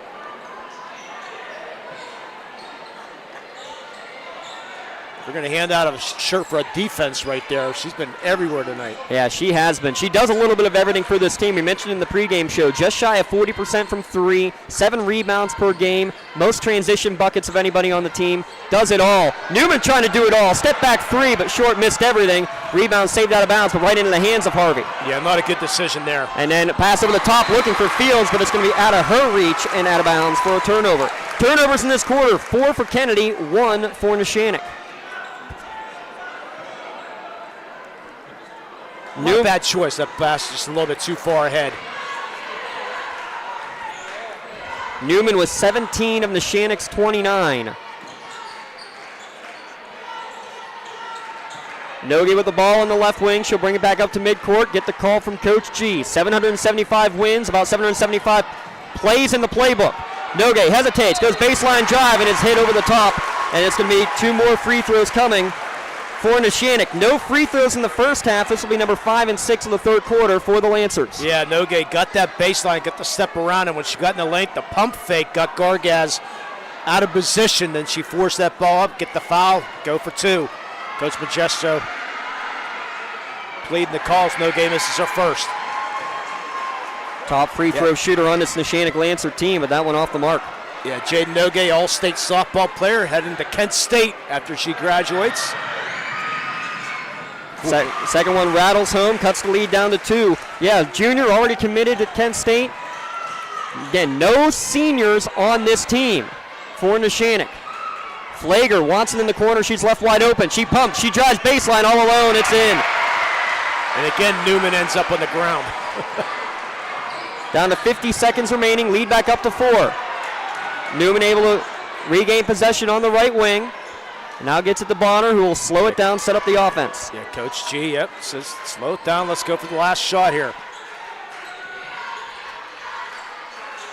We're going to hand out a shirt for a defense right there. She's been everywhere tonight. Yeah, she has been. She does a little bit of everything for this team. We mentioned in the pregame show, just shy of 40% from 3, 7 rebounds per game, most transition buckets of anybody on the team. Does it all. Newman trying to do it all. Step back 3, but short, missed everything. Rebound saved out of bounds, but right into the hands of Harvey. Yeah, not a good decision there. And then pass over the top looking for Fields, but it's going to be out of her reach and out of bounds for a turnover. Turnovers in this quarter, 4 for Kennedy, 1 for Neshannock. Not a bad choice. That pass just a little bit too far ahead. Newman with 17 of Neshannock's 29. Nogue with the ball on the left wing. She'll bring it back up to midcourt. Get the call from Coach G. 775 wins, about 775 plays in the playbook. Nogue hesitates, goes baseline drive, and is hit over the top. And it's going to be 2 more free throws coming for Neshannock. No free throws in the first half. This will be number 5 and 6 in the third quarter for the Lancers. Yeah, Nogue got that baseline, got the step around, and when she got in the length, the pump fake got Gargaz out of position. Then she forced that ball up, get the foul, go for 2. Coach Majesto pleading the calls. Nogue misses her first. Top free throw shooter on this Neshannock Lancer team, but that one off the mark. Yeah, Jaden Nogue, all-state softball player, heading to Kent State after she graduates. Second one rattles home, cuts the lead down to 2. Yeah, junior already committed at Kent State. Again, no seniors on this team for Neshannock. Flager wants it in the corner. She's left wide open. She pumps. She drives baseline all alone. It's in. And again, Newman ends up on the ground. Down to 50 seconds remaining. Lead back up to 4. Newman able to regain possession on the right wing. Now gets it to Bonner, who will slow it down, set up the offense. Yeah, Coach G, says slow it down. Let's go for the last shot here.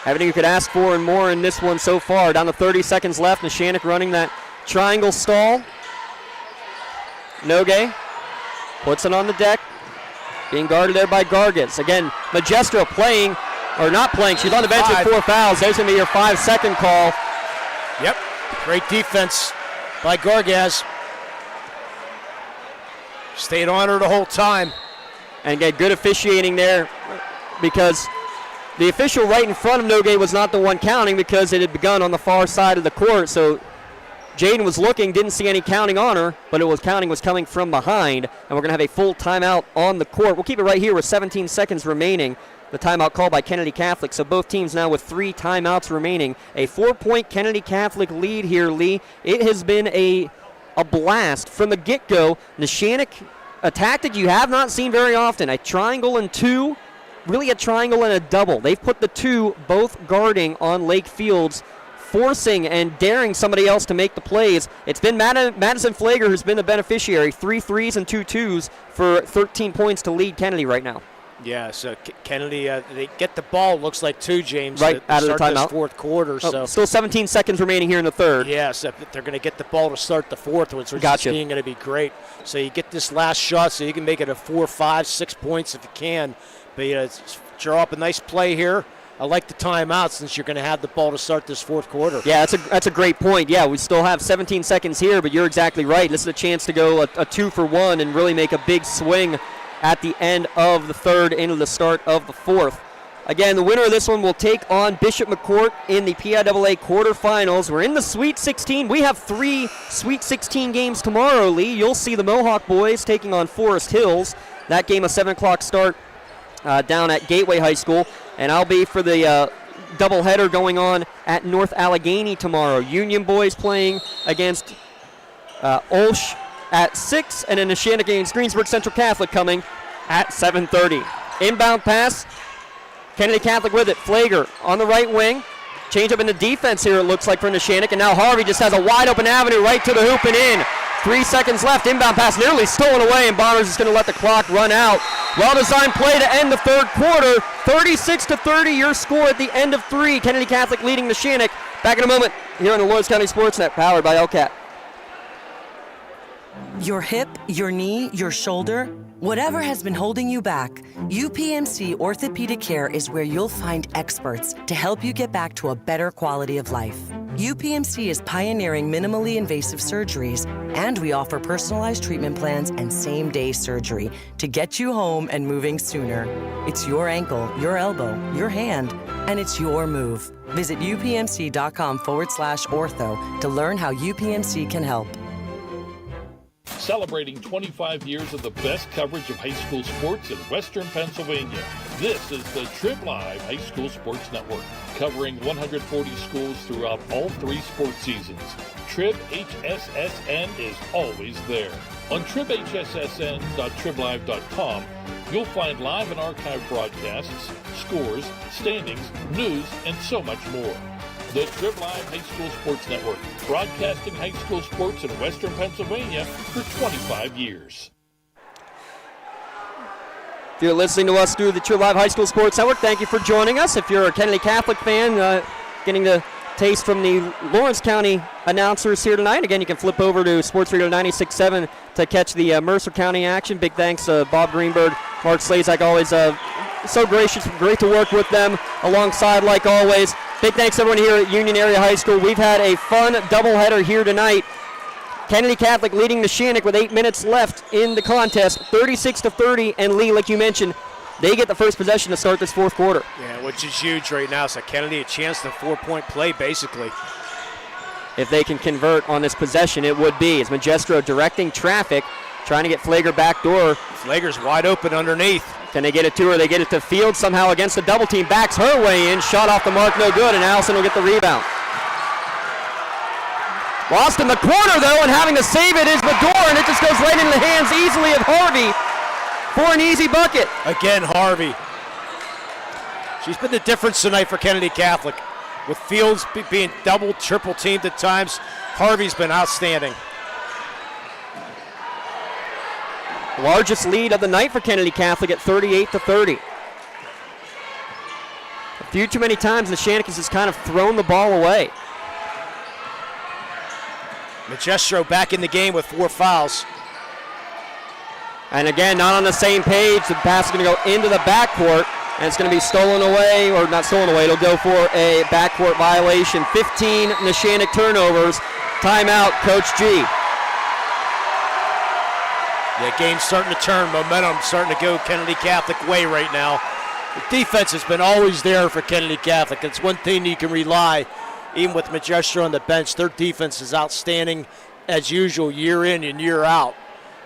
Everything you could ask for and more in this one so far. Down to 30 seconds left. Neshannock running that triangle stall. Nogue puts it on the deck. Being guarded there by Gargis. Again, Majesto playing, or not playing. She's on the bench with 4 fouls. There's going to be your 5-second call. Yep, great defense by Gargaz. Stayed on her the whole time. And get good officiating there because the official right in front of Nogue was not the one counting because it had begun on the far side of the court. So Jaden was looking, didn't see any counting on her, but it was counting was coming from behind. And we're going to have a full timeout on the court. We'll keep it right here with 17 seconds remaining. The timeout called by Kennedy Catholic. So both teams now with 3 timeouts remaining. A 4-point Kennedy Catholic lead here, Lee. It has been a blast from the get-go. Neshannock, a tactic you have not seen very often. A triangle and 2, really a triangle and a double. They've put the 2 both guarding on Lake Fields, forcing and daring somebody else to make the plays. It's been Madison Flager who's been the beneficiary. 3 threes and 2 twos for 13 points to lead Kennedy right now. Yeah, so Kennedy, they get the ball, looks like 2, James. Right out of the start timeout. This fourth quarter. So still 17 seconds remaining here in the third. Yeah, so they're going to get the ball to start the fourth, which is going to be great. So you get this last shot so you can make it a 4, 5, 6 points if you can. But draw up a nice play here. I like the timeout since you're going to have the ball to start this fourth quarter. Yeah, that's a great point. Yeah, we still have 17 seconds here, but you're exactly right. This is a chance to go a 2-for-1 and really make a big swing at the end of the third into the start of the fourth. Again, the winner of this one will take on Bishop McCourt in the PIAA quarterfinals. We're in the Sweet 16. We have 3 Sweet 16 games tomorrow, Lee. You'll see the Mohawk boys taking on Forest Hills. That game a 7 o'clock start down at Gateway High School. And I'll be for the doubleheader going on at North Allegheny tomorrow. Union boys playing against Olsh at 6, and then Neshannock against Greensburg Central Catholic coming at 7:30. Inbound pass, Kennedy Catholic with it. Flager on the right wing. Change up in the defense here, it looks like, for Neshannock, and now Harvey just has a wide open avenue right to the hoop and in. 3 seconds left. Inbound pass nearly stolen away, and Bonner's just going to let the clock run out. Well-designed play to end the third quarter. 36-30, your score at the end of 3. Kennedy Catholic leading Neshannock. Back in a moment here on the Lawrence County SportsNet, powered by LCAT. Your hip, your knee, your shoulder, whatever has been holding you back, UPMC Orthopedic Care is where you'll find experts to help you get back to a better quality of life. UPMC is pioneering minimally invasive surgeries, and we offer personalized treatment plans and same-day surgery to get you home and moving sooner. It's your ankle, your elbow, your hand, and it's your move. Visit upmc.com/ortho to learn how UPMC can help. Celebrating 25 years of the best coverage of high school sports in Western Pennsylvania. This is the Trib Live High School Sports Network, covering 140 schools throughout all 3 sports seasons. Trib HSSN is always there. On tribhssn.triblive.com, you'll find live and archive broadcasts, scores, standings, news, and so much more. The Trib Live High School Sports Network, broadcasting high school sports in Western Pennsylvania for 25 years. If you're listening to us through the Trib Live High School Sports Network, thank you for joining us. If you're a Kennedy Catholic fan, getting the taste from the Lawrence County announcers here tonight, again, you can flip over to Sports Radio 96.7 to catch the Mercer County action. Big thanks to Bob Greenberg, Mark Slazak, always so gracious, great to work with them alongside like always. Big thanks to everyone here at Union Area High School. We've had a fun doubleheader here tonight. Kennedy Catholic leading Neshannock with 8 minutes left in the contest, 36-30, and Lee, like you mentioned, they get the first possession to start this fourth quarter. Yeah, which is huge right now. So Kennedy a chance to 4-point play, basically. If they can convert on this possession, it would be. As Magestro directing traffic, trying to get Flager backdoor. Flager's wide open underneath. Can they get it to her? They get it to Field somehow against the double team. Backs her way in. Shot off the mark, no good, and Allison will get the rebound. Lost in the corner, though, and having to save it is Bador, and it just goes right into the hands easily of Harvey for an easy bucket. Again, Harvey. She's been the difference tonight for Kennedy Catholic. With Fields being double, triple teamed at times, Harvey's been outstanding. Largest lead of the night for Kennedy Catholic at 38-30. A few too many times Neshannock has just kind of thrown the ball away. Magestro back in the game with 4 fouls. And again, not on the same page. The pass is going to go into the backcourt, and it's going to be stolen away, or not stolen away. It'll go for a backcourt violation. 15 Neshannock turnovers. Timeout, Coach G. The game's starting to turn. Momentum starting to go Kennedy Catholic way right now. The defense has been always there for Kennedy Catholic. It's one thing you can rely, even with Magestro on the bench. Their defense is outstanding as usual, year in and year out.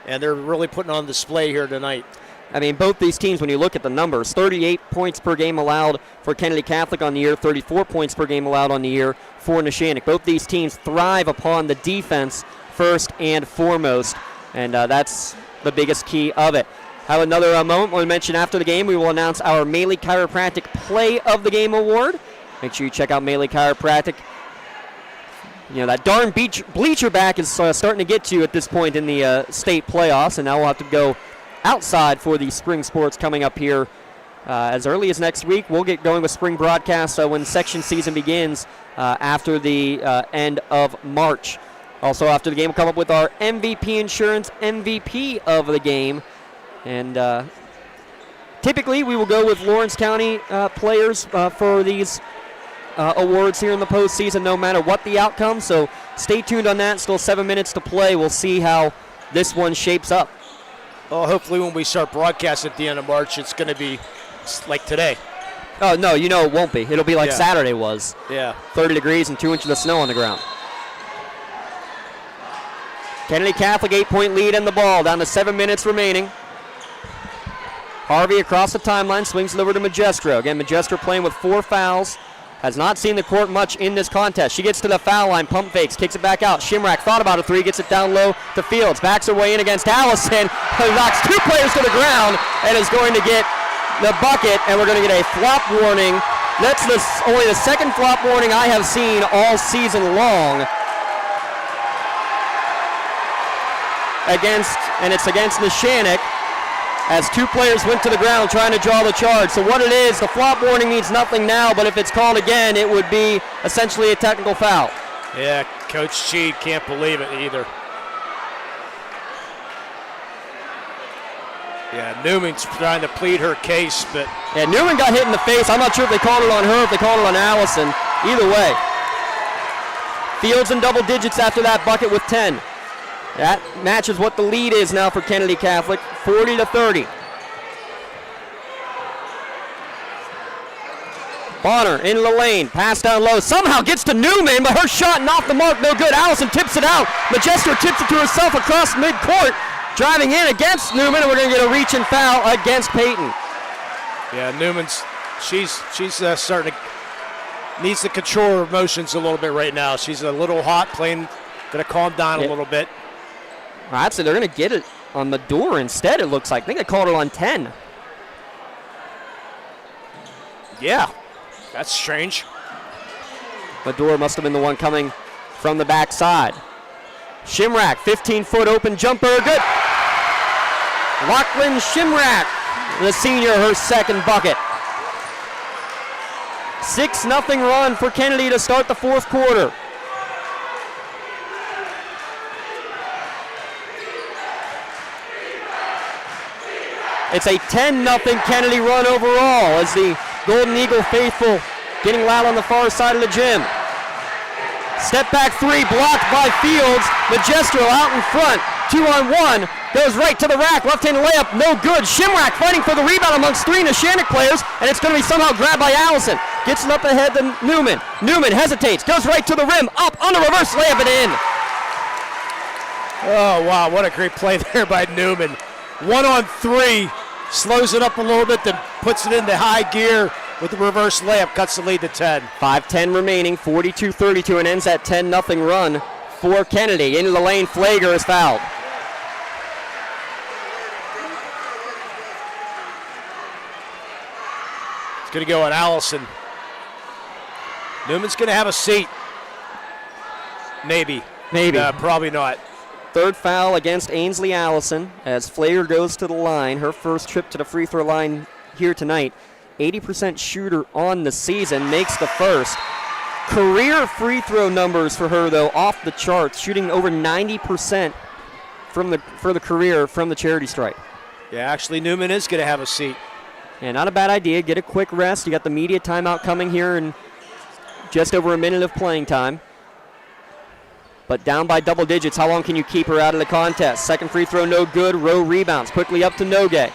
And they're really putting on display here tonight. I mean, both these teams, when you look at the numbers, 38 points per game allowed for Kennedy Catholic on the year, 34 points per game allowed on the year for Neshannock. Both these teams thrive upon the defense first and foremost, and that's the biggest key of it. Have another moment we'll mention after the game. We will announce our Melee Chiropractic Play of the Game Award. Make sure you check out Melee Chiropractic. You know, that darn bleacher back is starting to get to you at this point in the state playoffs, and now we'll have to go outside for the spring sports coming up here as early as next week. We'll get going with spring broadcasts when section season begins after the end of March. Also after the game, we'll come up with our MVP Insurance MVP of the game. And typically we will go with Lawrence County players for these awards here in the postseason, no matter what the outcome. So stay tuned on that. Still 7 minutes to play. We'll see how this one shapes up. Well, hopefully when we start broadcasting at the end of March, it's going to be like today. Oh, no, you know it won't be. It'll be like Saturday was. Yeah. 30 degrees and 2 inches of snow on the ground. Kennedy Catholic 8-point lead in the ball. Down to 7 minutes remaining. Harvey across the timeline, swings it over to Magestro. Again, Magestro playing with 4 fouls. Has not seen the court much in this contest. She gets to the foul line, pump fakes, kicks it back out. Shimrack thought about a 3, gets it down low to Fields. Backs her way in against Allison. Knocks 2 players to the ground and is going to get the bucket, and we're going to get a flop warning. That's only the second flop warning I have seen all season long. It's against Neshannock, as 2 players went to the ground trying to draw the charge. So what it is, the flop warning means nothing now, but if it's called again, it would be essentially a technical foul. Yeah, Coach G can't believe it either. Yeah, Newman's trying to plead her case, but... Yeah, Newman got hit in the face. I'm not sure if they called it on her, if they called it on Allison. Either way. Fields in double digits after that bucket with 10. That matches what the lead is now for Kennedy Catholic, 40-30. Bonner into the lane, pass down low, somehow gets to Newman, but her shot and off the mark, no good. Allison tips it out. Majestro tips it to herself across midcourt, driving in against Newman, and we're going to get a reach and foul against Peyton. Yeah, Newman's, she's starting to, needs to control her emotions a little bit right now. She's a little hot, going to calm down a little bit. I'd say they're going to get it on the door instead, it looks like. I think they called it on 10. Yeah, that's strange. Madore must have been the one coming from the backside. Shimrack, 15-foot open jumper, good. Lachlan Shimrack, the senior, her second bucket. 6-0 run for Kennedy to start the fourth quarter. It's a 10-0 Kennedy run overall as the Golden Eagle faithful getting loud on the far side of the gym. Step back three blocked by Fields. Majestro out in front. 2-on-1. Goes right to the rack. Left-handed layup. No good. Shimrack fighting for the rebound amongst three Neshannock players. And it's going to be somehow grabbed by Allison. Gets it up ahead to Newman. Newman hesitates. Goes right to the rim. Up on the reverse layup and in. Oh, wow. What a great play there by Newman. 1-on-3. Slows it up a little bit, then puts it into high gear with the reverse layup, cuts the lead to 10. 5:10 remaining, 42-32, and ends that 10-0 run for Kennedy. Into the lane, Flager is fouled. It's going to go on Allison. Newman's going to have a seat. Maybe. Probably not. Third foul against Ainsley Allison as Flager goes to the line. Her first trip to the free throw line here tonight. 80% shooter on the season, makes the first. Career free throw numbers for her, though, off the charts, shooting over 90% for the career from the charity stripe. Yeah, actually, Newman is going to have a seat. Yeah, not a bad idea. Get a quick rest. You got the media timeout coming here in just over a minute of playing time. But down by double digits, how long can you keep her out of the contest? Second free throw, no good. Rowe rebounds. Quickly up to Nogue.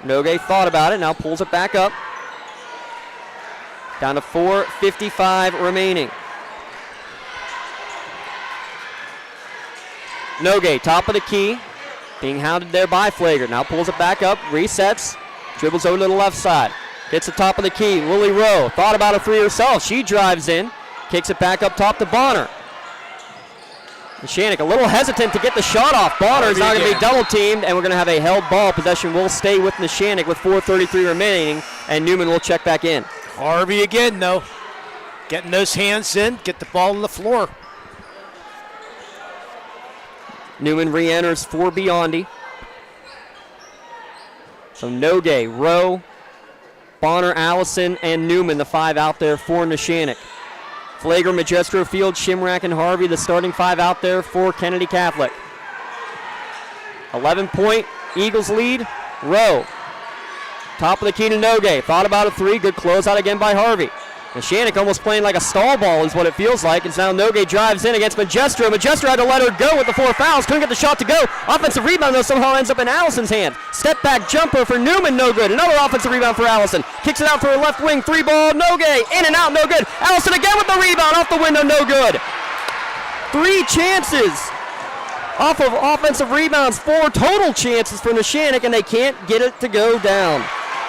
Nogue thought about it, now pulls it back up. Down to 4:55 remaining. Nogue, top of the key, being hounded there by Flager. Now pulls it back up, resets, dribbles over to the left side. Hits the top of the key, Lily Rowe. Thought about a three herself. She drives in, kicks it back up top to Bonner. Neshannock a little hesitant to get the shot off. Bonner is now going to be double teamed, and we're going to have a held ball. Possession will stay with Neshannock with 4:33 remaining, and Newman will check back in. Harvey again, though. Getting those hands in, get the ball on the floor. Newman re-enters for Biondi. So Nogue, Rowe, Bonner, Allison, and Newman, the five out there for Neshannock. Flager, Majestro, Field, Shimrack, and Harvey, the starting five out there for Kennedy Catholic. 11-point Eagles lead. Rowe. Top of the key to Nogue. Thought about a three. Good closeout again by Harvey. Neshannock almost playing like a stall ball is what it feels like. It's now Nogue drives in against Majestro. Majestro had to let her go with the 4 fouls. Couldn't get the shot to go. Offensive rebound, though, somehow ends up in Allison's hand. Step back jumper for Newman, no good. Another offensive rebound for Allison. Kicks it out to her left wing. 3-ball, Nogue. In and out, no good. Allison again with the rebound. Off the window, no good. 3 chances off of offensive rebounds. 4 total chances for Neshannock, and they can't get it to go down.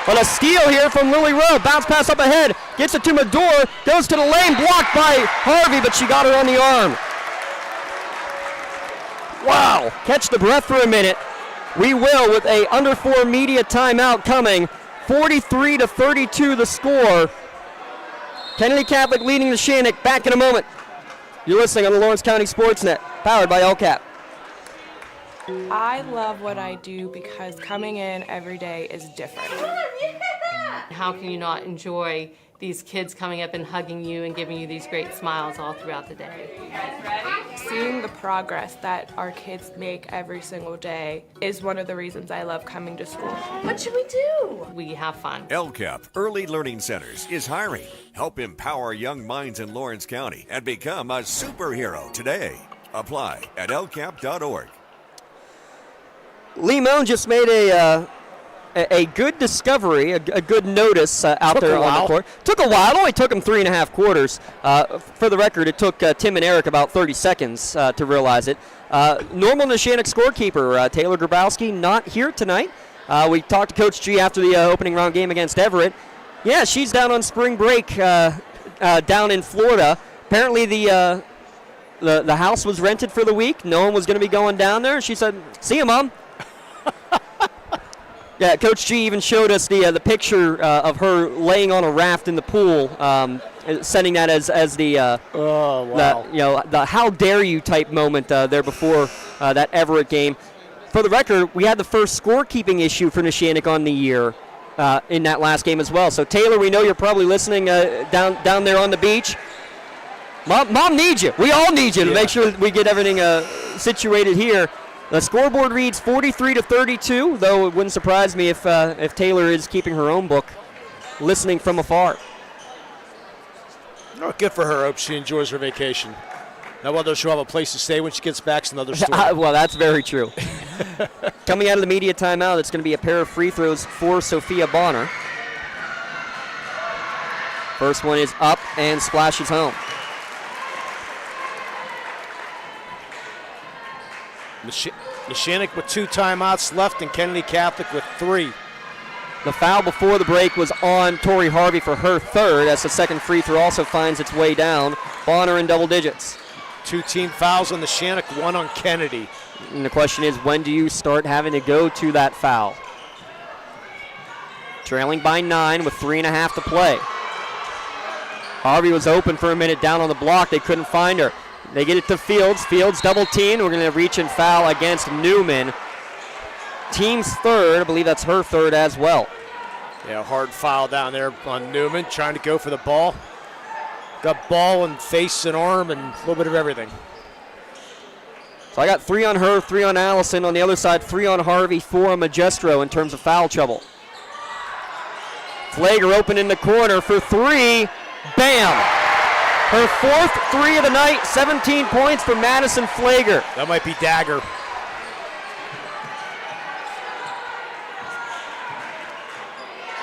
But a steal here from Lily Rowe. Bounce pass up ahead. Gets it to Madore. Goes to the lane. Blocked by Harvey, but she got her on the arm. Wow. Catch the breath for a minute. We will with a under 4 media timeout coming. 43-32 the score. Kennedy Catholic leading Neshannock. Back in a moment. You're listening on the Lawrence County SportsNet. Powered by LCAP. I love what I do because coming in every day is different. How can you not enjoy these kids coming up and hugging you and giving you these great smiles all throughout the day. Seeing the progress that our kids make every single day is one of the reasons I love coming to school. What should we do? We have fun. LCAP Early Learning Centers is hiring. Help empower young minds in Lawrence County and become a superhero today. Apply at lcap.org. Lee Moan just made a good discovery, a good notice out there on the court. Took a while. It only took him 3.5 quarters. For the record, it took Tim and Eric about 30 seconds to realize it. Normal Neshannock scorekeeper Taylor Grabowski not here tonight. We talked to Coach G after the opening round game against Everett. Yeah, she's down on spring break down in Florida. Apparently the house was rented for the week. No one was going to be going down there. She said, "See you, Mom." Yeah, Coach G even showed us the picture of her laying on a raft in the pool, sending that as the the how dare you type moment there before that Everett game. For the record, we had the first scorekeeping issue for Neshannock on the year in that last game as well. So Taylor, we know you're probably listening down there on the beach. Mom needs you. We all need you to make sure we get everything situated here. The scoreboard reads 43-32, though it wouldn't surprise me if Taylor is keeping her own book, listening from afar. Oh, good for her. Hope she enjoys her vacation. Now, whether she'll have a place to stay when she gets back is another story. Well, that's very true. Coming out of the media timeout, it's going to be a pair of free throws for Sophia Bonner. First one is up and splashes home. Neshannock with 2 timeouts left and Kennedy Catholic with 3. The foul before the break was on Tori Harvey for her third, as the second free throw also finds its way down. Bonner in double digits. 2 team fouls on Neshannock, 1 on Kennedy. And the question is, when do you start having to go to that foul? Trailing by 9 with 3.5 to play. Harvey was open for a minute down on the block. They couldn't find her. They get it to Fields. Fields double teamed. We're going to reach and foul against Newman. Team's third. I believe that's her third as well. Yeah, hard foul down there on Newman, trying to go for the ball. Got ball and face and arm and a little bit of everything. So I got 3 on her, 3 on Allison. On the other side, 3 on Harvey, 4 on Magistro in terms of foul trouble. Flager open in the corner for 3. Bam! Her 4th 3 of the night, 17 points for Madison Flager. That might be dagger.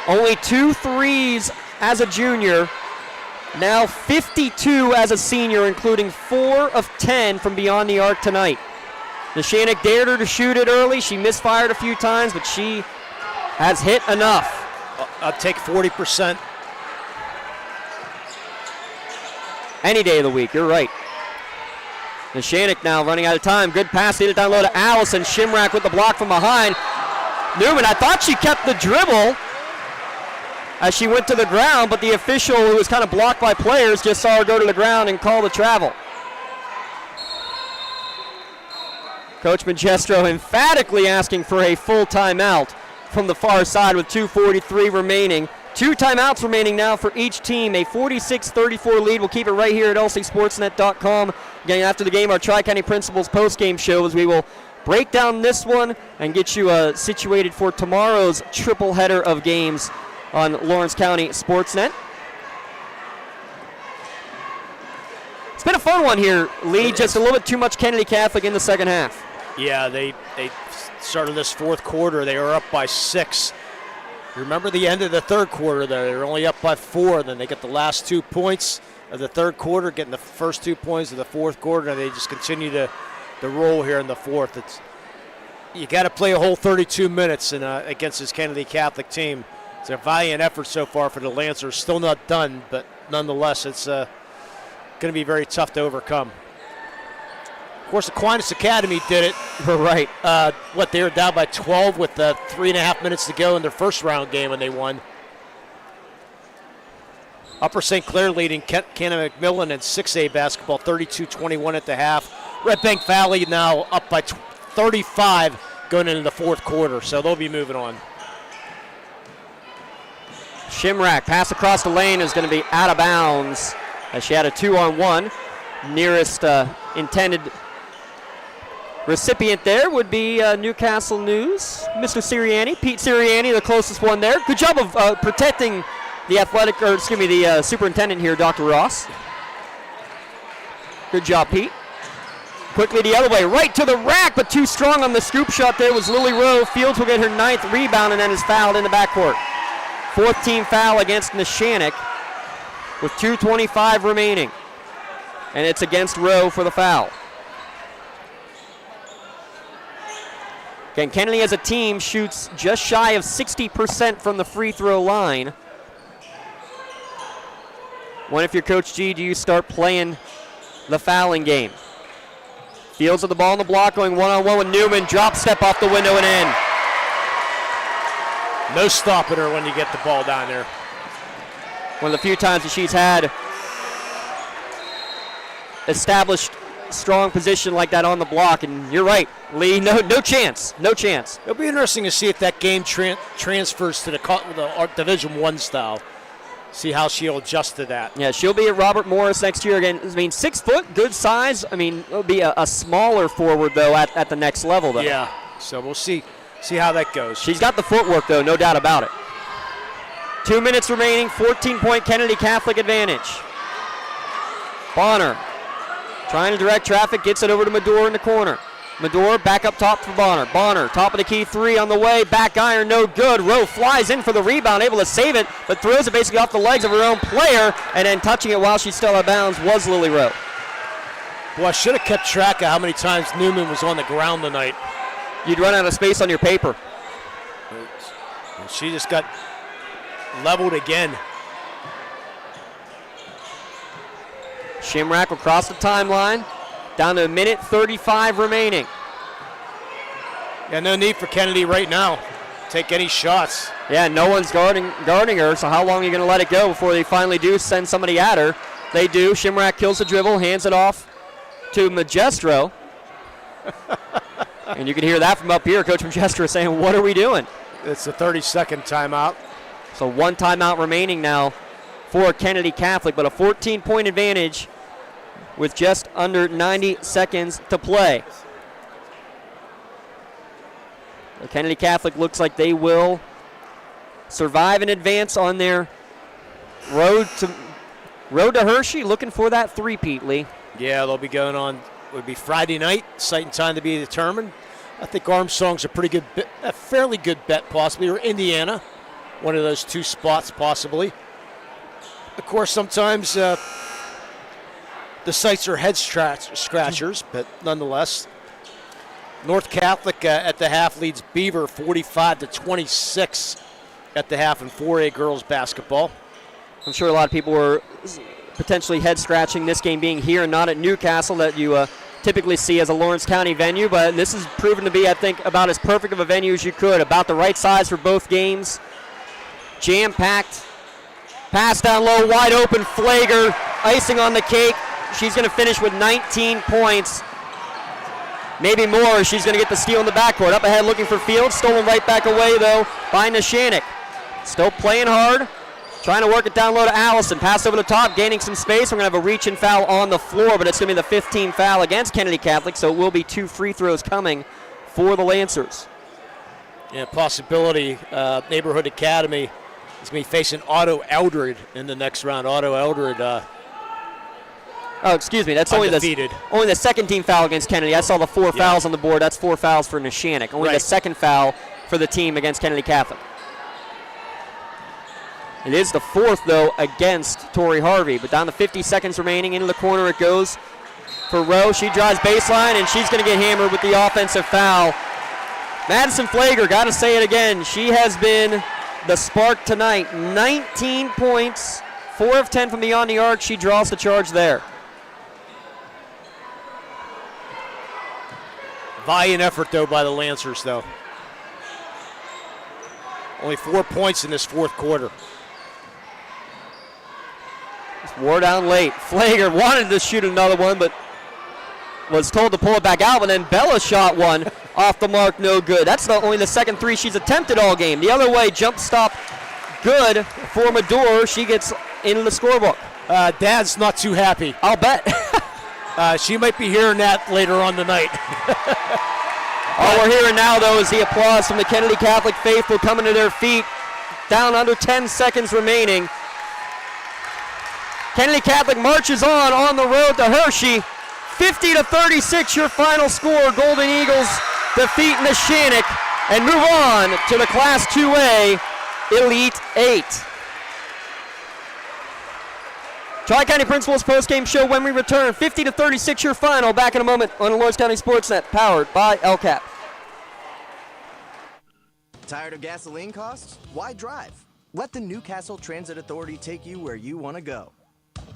Only 2 threes as a junior. Now 52 as a senior, including 4 of 10 from beyond the arc tonight. Neshannock dared her to shoot it early. She misfired a few times, but she has hit enough. I'll take 40%. Any day of the week, you're right. Neshannock now running out of time. Good pass, hit it down low to Allison. Shimrack with the block from behind. Newman, I thought she kept the dribble as she went to the ground, but the official, who was kind of blocked by players, just saw her go to the ground and call the travel. Coach Magistro emphatically asking for a full timeout from the far side with 2:43 remaining. 2 timeouts remaining now for each team. A 46-34 lead. We'll keep it right here at lcsportsnet.com. Again, after the game, our Tri-County Principals post-game show, as we will break down this one and get you situated for tomorrow's triple header of games on Lawrence County SportsNet. It's been a fun one here, Lee. Just a little bit too much Kennedy Catholic in the second half. Yeah, they started this 4th quarter. They were up by 6. Remember the end of the 3rd quarter there. They were only up by 4. Then they get the last 2 points of the 3rd quarter, getting the first 2 points of the 4th quarter, and they just continue to roll here in the 4th. You got to play a whole 32 minutes against this Kennedy Catholic team. It's a valiant effort so far for the Lancers. Still not done, but nonetheless, it's going to be very tough to overcome. Of course, Aquinas Academy did it. Right. They were down by 12 with 3.5 minutes to go in their first round game, and they won. Upper St. Clair leading Cannon McMillan in 6A basketball, 32-21 at the half. Red Bank Valley now up by 35 going into the 4th quarter, so they'll be moving on. Shimrack, pass across the lane is going to be out of bounds as she had a 2-on-1. Nearest intended recipient there would be Newcastle News, Mr. Sirianni, Pete Sirianni, the closest one there. Good job of protecting the superintendent here, Dr. Ross. Good job, Pete. Quickly the other way, right to the rack, but too strong on the scoop shot there was Lily Rowe. Fields will get her 9th rebound and then is fouled in the backcourt. 4th team foul against Neshannock with 2:25 remaining. And it's against Rowe for the foul. Again, Kennedy as a team shoots just shy of 60% from the free throw line. When, if you're Coach G, do you start playing the fouling game? Fields of the ball on the block, going one-on-one with Newman. Drop step off the window and in. No stopping her when you get the ball down there. One of the few times that she's had established strong position like that on the block, and you're right, Lee, no chance. It'll be interesting to see if that game transfers to the Division I style. See how she'll adjust to that. Yeah, she'll be at Robert Morris next year again. I mean, 6 foot, good size. I mean, it'll be a smaller forward, though, at the next level, though. Yeah, so we'll see how that goes. She's got the footwork, though, no doubt about it. 2 minutes remaining, 14-point Kennedy Catholic advantage. Bonner trying to direct traffic, gets it over to Medore in the corner. Medore back up top for Bonner. Bonner, top of the key 3 on the way, back iron, no good. Rowe flies in for the rebound, able to save it, but throws it basically off the legs of her own player, and then touching it while she's still out of bounds was Lily Rowe. Well, I should have kept track of how many times Newman was on the ground tonight. You'd run out of space on your paper. She just got leveled again. Shimrack will cross the timeline. Down to 1:35 remaining. Yeah, no need for Kennedy right now. Take any shots. Yeah, no one's guarding her, so how long are you going to let it go before they finally do send somebody at her? They do. Shimrack kills the dribble, hands it off to Magestro. And you can hear that from up here, Coach Magestro saying, what are we doing? It's a 30-second timeout. So 1 timeout remaining now for Kennedy Catholic, but a 14-point advantage with just under 90 seconds to play. The Kennedy Catholic looks like they will survive and advance on their road to Hershey, looking for that three-peat, Lee. Yeah, they'll be going on. It would be Friday night, site and time to be determined. I think Armstrong's a fairly good bet possibly, or Indiana, one of those 2 spots possibly. Of course, sometimes the sites are head scratchers, but nonetheless. North Catholic at the half leads Beaver 45-26 at the half in 4A girls basketball. I'm sure a lot of people were potentially head scratching this game being here and not at Newcastle that you typically see as a Lawrence County venue, but this has proven to be, I think, about as perfect of a venue as you could. About the right size for both games. Jam-packed. Pass down low, wide open, Flager, icing on the cake. She's going to finish with 19 points. Maybe more. She's going to get the steal in the backcourt. Up ahead looking for Fields. Stolen right back away, though, by Neshannock. Still playing hard. Trying to work it down low to Allison. Pass over the top, gaining some space. We're going to have a reach-in foul on the floor, but it's going to be the 15th foul against Kennedy Catholic, so it will be 2 free throws coming for the Lancers. Yeah, possibility. Neighborhood Academy is going to be facing Otto Eldred in the next round. Otto Eldred. Oh, excuse me. That's only the second team foul against Kennedy. I saw the 4 fouls on the board. That's 4 fouls for Neshannock. Only the second foul for the team against Kennedy Catholic. It is the 4th, though, against Tori Harvey. But down to 50 seconds remaining. Into the corner it goes for Rowe. She drives baseline, and she's going to get hammered with the offensive foul. Madison Flager, got to say it again. She has been the spark tonight. 19 points, 4 of 10 from beyond the arc. She draws the charge there. Valiant effort, though, by the Lancers, though. Only 4 points in this 4th quarter. Wore down late. Flager wanted to shoot another one, but was told to pull it back out, and then Bella shot one off the mark, no good. That's only the second 3 she's attempted all game. The other way, jump stop good for Medor. She gets into the scorebook. Dad's not too happy. I'll bet. She might be hearing that later on tonight. All we're hearing now, though, is the applause from the Kennedy Catholic faithful coming to their feet. Down under 10 seconds remaining. Kennedy Catholic marches on the road to Hershey. 50-36 your final score. Golden Eagles defeat Neshannock and move on to the Class 2A Elite 8. Tri-County Principals postgame show when we return. 50-36 your final. Back in a moment on the Lawrence County SportsNet, powered by LCAP. Tired of gasoline costs? Why drive? Let the Newcastle Transit Authority take you where you want to go.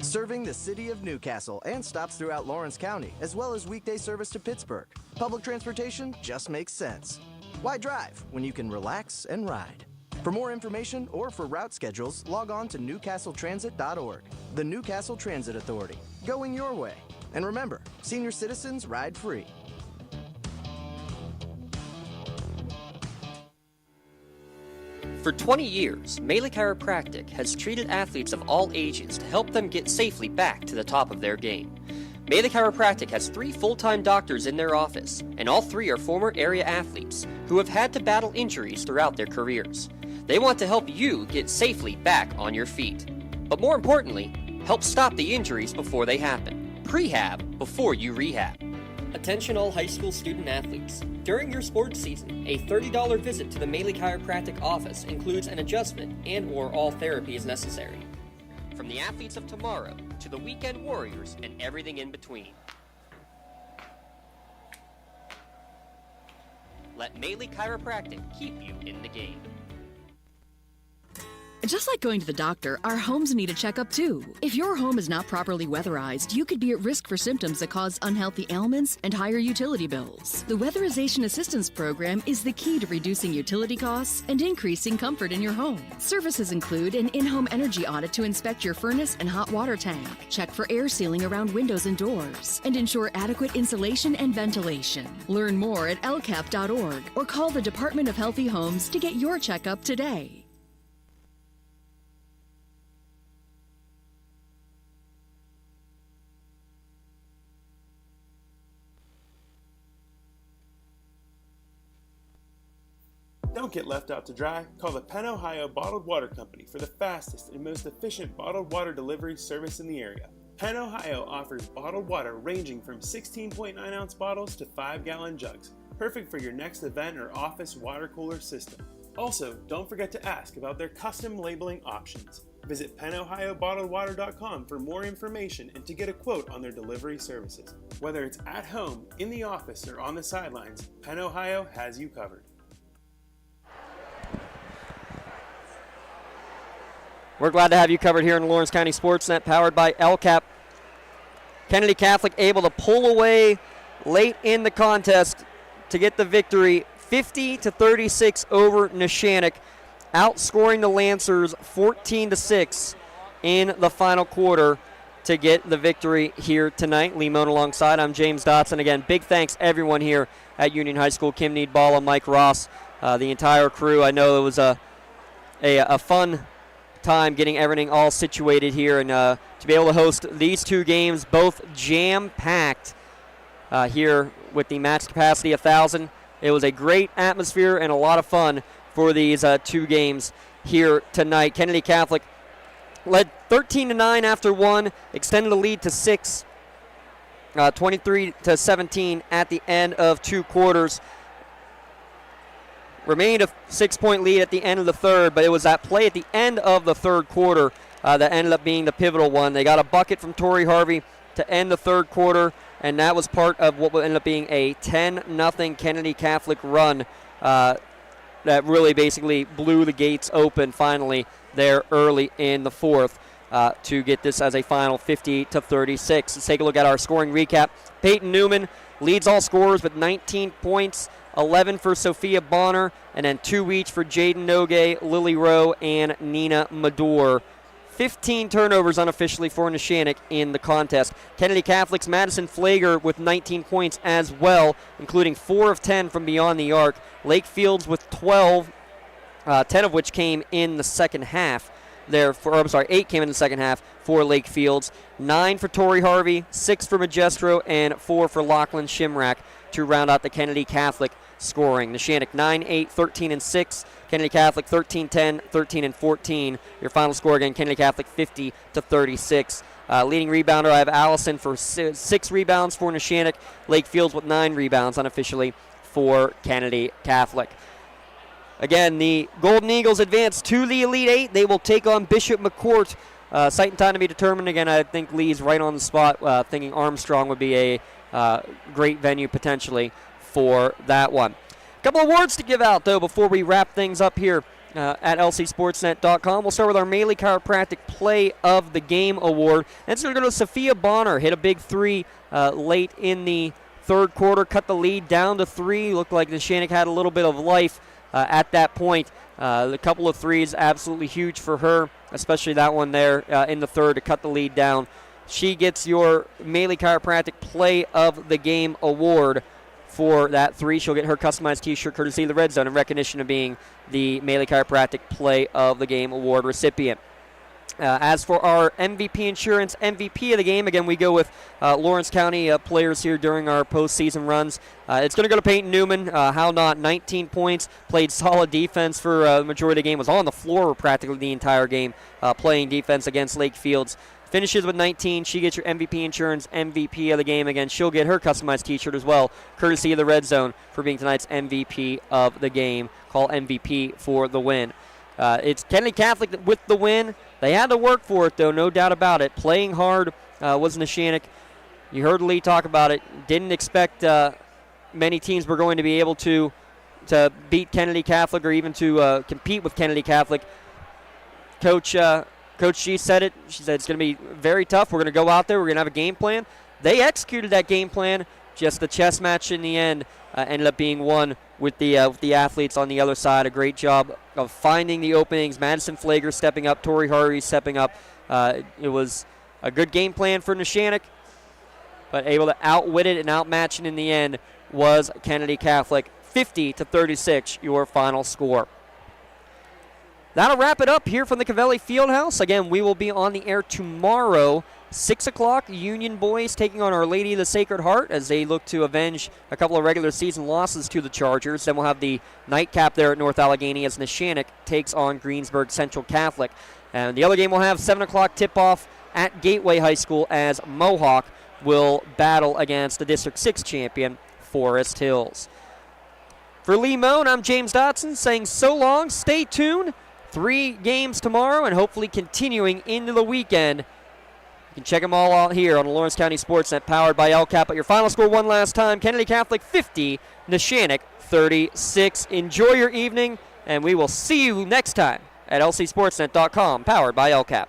Serving the city of Newcastle and stops throughout Lawrence County, as well as weekday service to Pittsburgh. Public transportation just makes sense. Why drive when you can relax and ride? For more information or for route schedules, log on to newcastletransit.org. The Newcastle Transit Authority, going your way. And remember, senior citizens ride free. For 20 years, Melee Chiropractic has treated athletes of all ages to help them get safely back to the top of their game. Melee Chiropractic has 3 full-time doctors in their office, and all 3 are former area athletes who have had to battle injuries throughout their careers. They want to help you get safely back on your feet. But more importantly, help stop the injuries before they happen. Prehab before you rehab. Attention all high school student athletes. During your sports season, a $30 visit to the Melee Chiropractic office includes an adjustment and/or all therapy is necessary. From the athletes of tomorrow to the weekend warriors and everything in between. Let Melee Chiropractic keep you in the game. Just like going to the doctor, our homes need a checkup too. If your home is not properly weatherized, you could be at risk for symptoms that cause unhealthy ailments and higher utility bills. The Weatherization Assistance Program is the key to reducing utility costs and increasing comfort in your home. Services include an in-home energy audit to inspect your furnace and hot water tank, check for air sealing around windows and doors, and ensure adequate insulation and ventilation. Learn more at lcap.org or call the Department of Healthy Homes to get your checkup today. Don't get left out to dry. Call the Penn Ohio Bottled Water Company for the fastest and most efficient bottled water delivery service in the area. Penn Ohio offers bottled water ranging from 16.9 ounce bottles to 5-gallon jugs, perfect for your next event or office water cooler system. Also, don't forget to ask about their custom labeling options. Visit PennOhioBottledWater.com for more information and to get a quote on their delivery services. Whether it's at home, in the office, or on the sidelines, Penn Ohio has you covered. We're glad to have you covered here in Lawrence County SportsNet, powered by LCAP. Kennedy Catholic able to pull away late in the contest to get the victory, 50-36 over Neshannock, outscoring the Lancers 14-6 in the final quarter to get the victory here tonight. Lee Moan alongside. I'm James Dotson. Again, big thanks everyone here at Union High School. Kim Needballa, Mike Ross, the entire crew. I know it was a fun time getting everything all situated here, and to be able to host these 2 games, both jam-packed here with the max capacity of 1,000. It was a great atmosphere and a lot of fun for these 2 games here tonight. Kennedy Catholic led 13-9 after 1, extended the lead to 6, 23-17 at the end of 2 quarters. Remained a 6-point lead at the end of the third, but it was that play at the end of the third quarter that ended up being the pivotal one. They got a bucket from Torrey Harvey to end the third quarter, and that was part of what ended up being a 10-0 Kennedy Catholic run that really basically blew the gates open finally there early in the fourth to get this as a final 50-36. Let's take a look at our scoring recap. Peyton Newman leads all scorers with 19 points. 11 for Sophia Bonner, and then 2 each for Jaden Nogue, Lily Rowe, and Nina Medor. 15 turnovers unofficially for Neshannock in the contest. Kennedy Catholic's Madison Flager with 19 points as well, including 4 of 10 from beyond the arc. Lake Fields with 12, 10 of which came in the second half. 8 came in the second half for Lake Fields. 9 for Torrey Harvey, 6 for Magestro, and 4 for Lachlan Shimrack to round out the Kennedy Catholic scoring. Neshannock 9-8, 13-6. Kennedy Catholic 13-10, 13-14. Your final score again, Kennedy Catholic 50-36. Leading rebounder, I have Allison for 6 rebounds for Neshannock. Lake Fields with 9 rebounds unofficially for Kennedy Catholic. Again, the Golden Eagles advance to the Elite Eight. They will take on Bishop McCourt. Site and time to be determined. Again, I think Lee's right on the spot, thinking Armstrong would be a great venue potentially for that one. A couple of words to give out, though, before we wrap things up here at lcsportsnet.com. We'll start with our Maley Chiropractic Play of the Game Award. And it's going to go to Sophia Bonner. Hit a big 3 late in the third quarter, cut the lead down to 3. Looked like Neshannock had a little bit of life at that point. The couple of threes absolutely huge for her, especially that one there in the third to cut the lead down. She gets your Maley Chiropractic Play of the Game Award for that 3. She'll get her customized t-shirt courtesy of the Red Zone in recognition of being the Maley Chiropractic Play of the Game Award recipient. As for our MVP Insurance MVP of the game, again, we go with Lawrence County players here during our postseason runs. It's going to go to Peyton Newman. How not? 19 points, played solid defense for the majority of the game, was on the floor practically the entire game, playing defense against Lake Fields. Finishes with 19. She gets your MVP Insurance MVP of the game. Again, she'll get her customized t-shirt as well, courtesy of the Red Zone for being tonight's MVP of the game. Call MVP for the win. It's Kennedy Catholic with the win. They had to work for it, though, no doubt about it. Playing hard was Neshannock. You heard Lee talk about it. Didn't expect many teams were going to be able to beat Kennedy Catholic or even to compete with Kennedy Catholic. Coach G said it. She said it's going to be very tough. We're going to go out there. We're going to have a game plan. They executed that game plan. Just the chess match in the end ended up being won with the athletes on the other side. A great job of finding the openings. Madison Flager stepping up. Torrey Harvey stepping up. It was a good game plan for Neshannock, but able to outwit it and outmatch it in the end was Kennedy Catholic. 50-36, your final score. That'll wrap it up here from the Cavelli Fieldhouse. Again, we will be on the air tomorrow, 6 o'clock. Union boys taking on Our Lady of the Sacred Heart as they look to avenge a couple of regular season losses to the Chargers. Then we'll have the nightcap there at North Allegheny as Neshannock takes on Greensburg Central Catholic. And the other game will have 7 o'clock tip-off at Gateway High School as Mohawk will battle against the District 6 champion, Forest Hills. For Lee Moan, I'm James Dotson saying so long. Stay tuned. 3 games tomorrow and hopefully continuing into the weekend. You can check them all out here on the Lawrence County SportsNet powered by LCAP. But your final score one last time, Kennedy Catholic 50, Neshannock 36. Enjoy your evening, and we will see you next time at lcsportsnet.com powered by LCAP.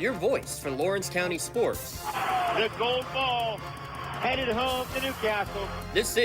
Your voice for Lawrence County sports. The gold ball headed home to Newcastle. This is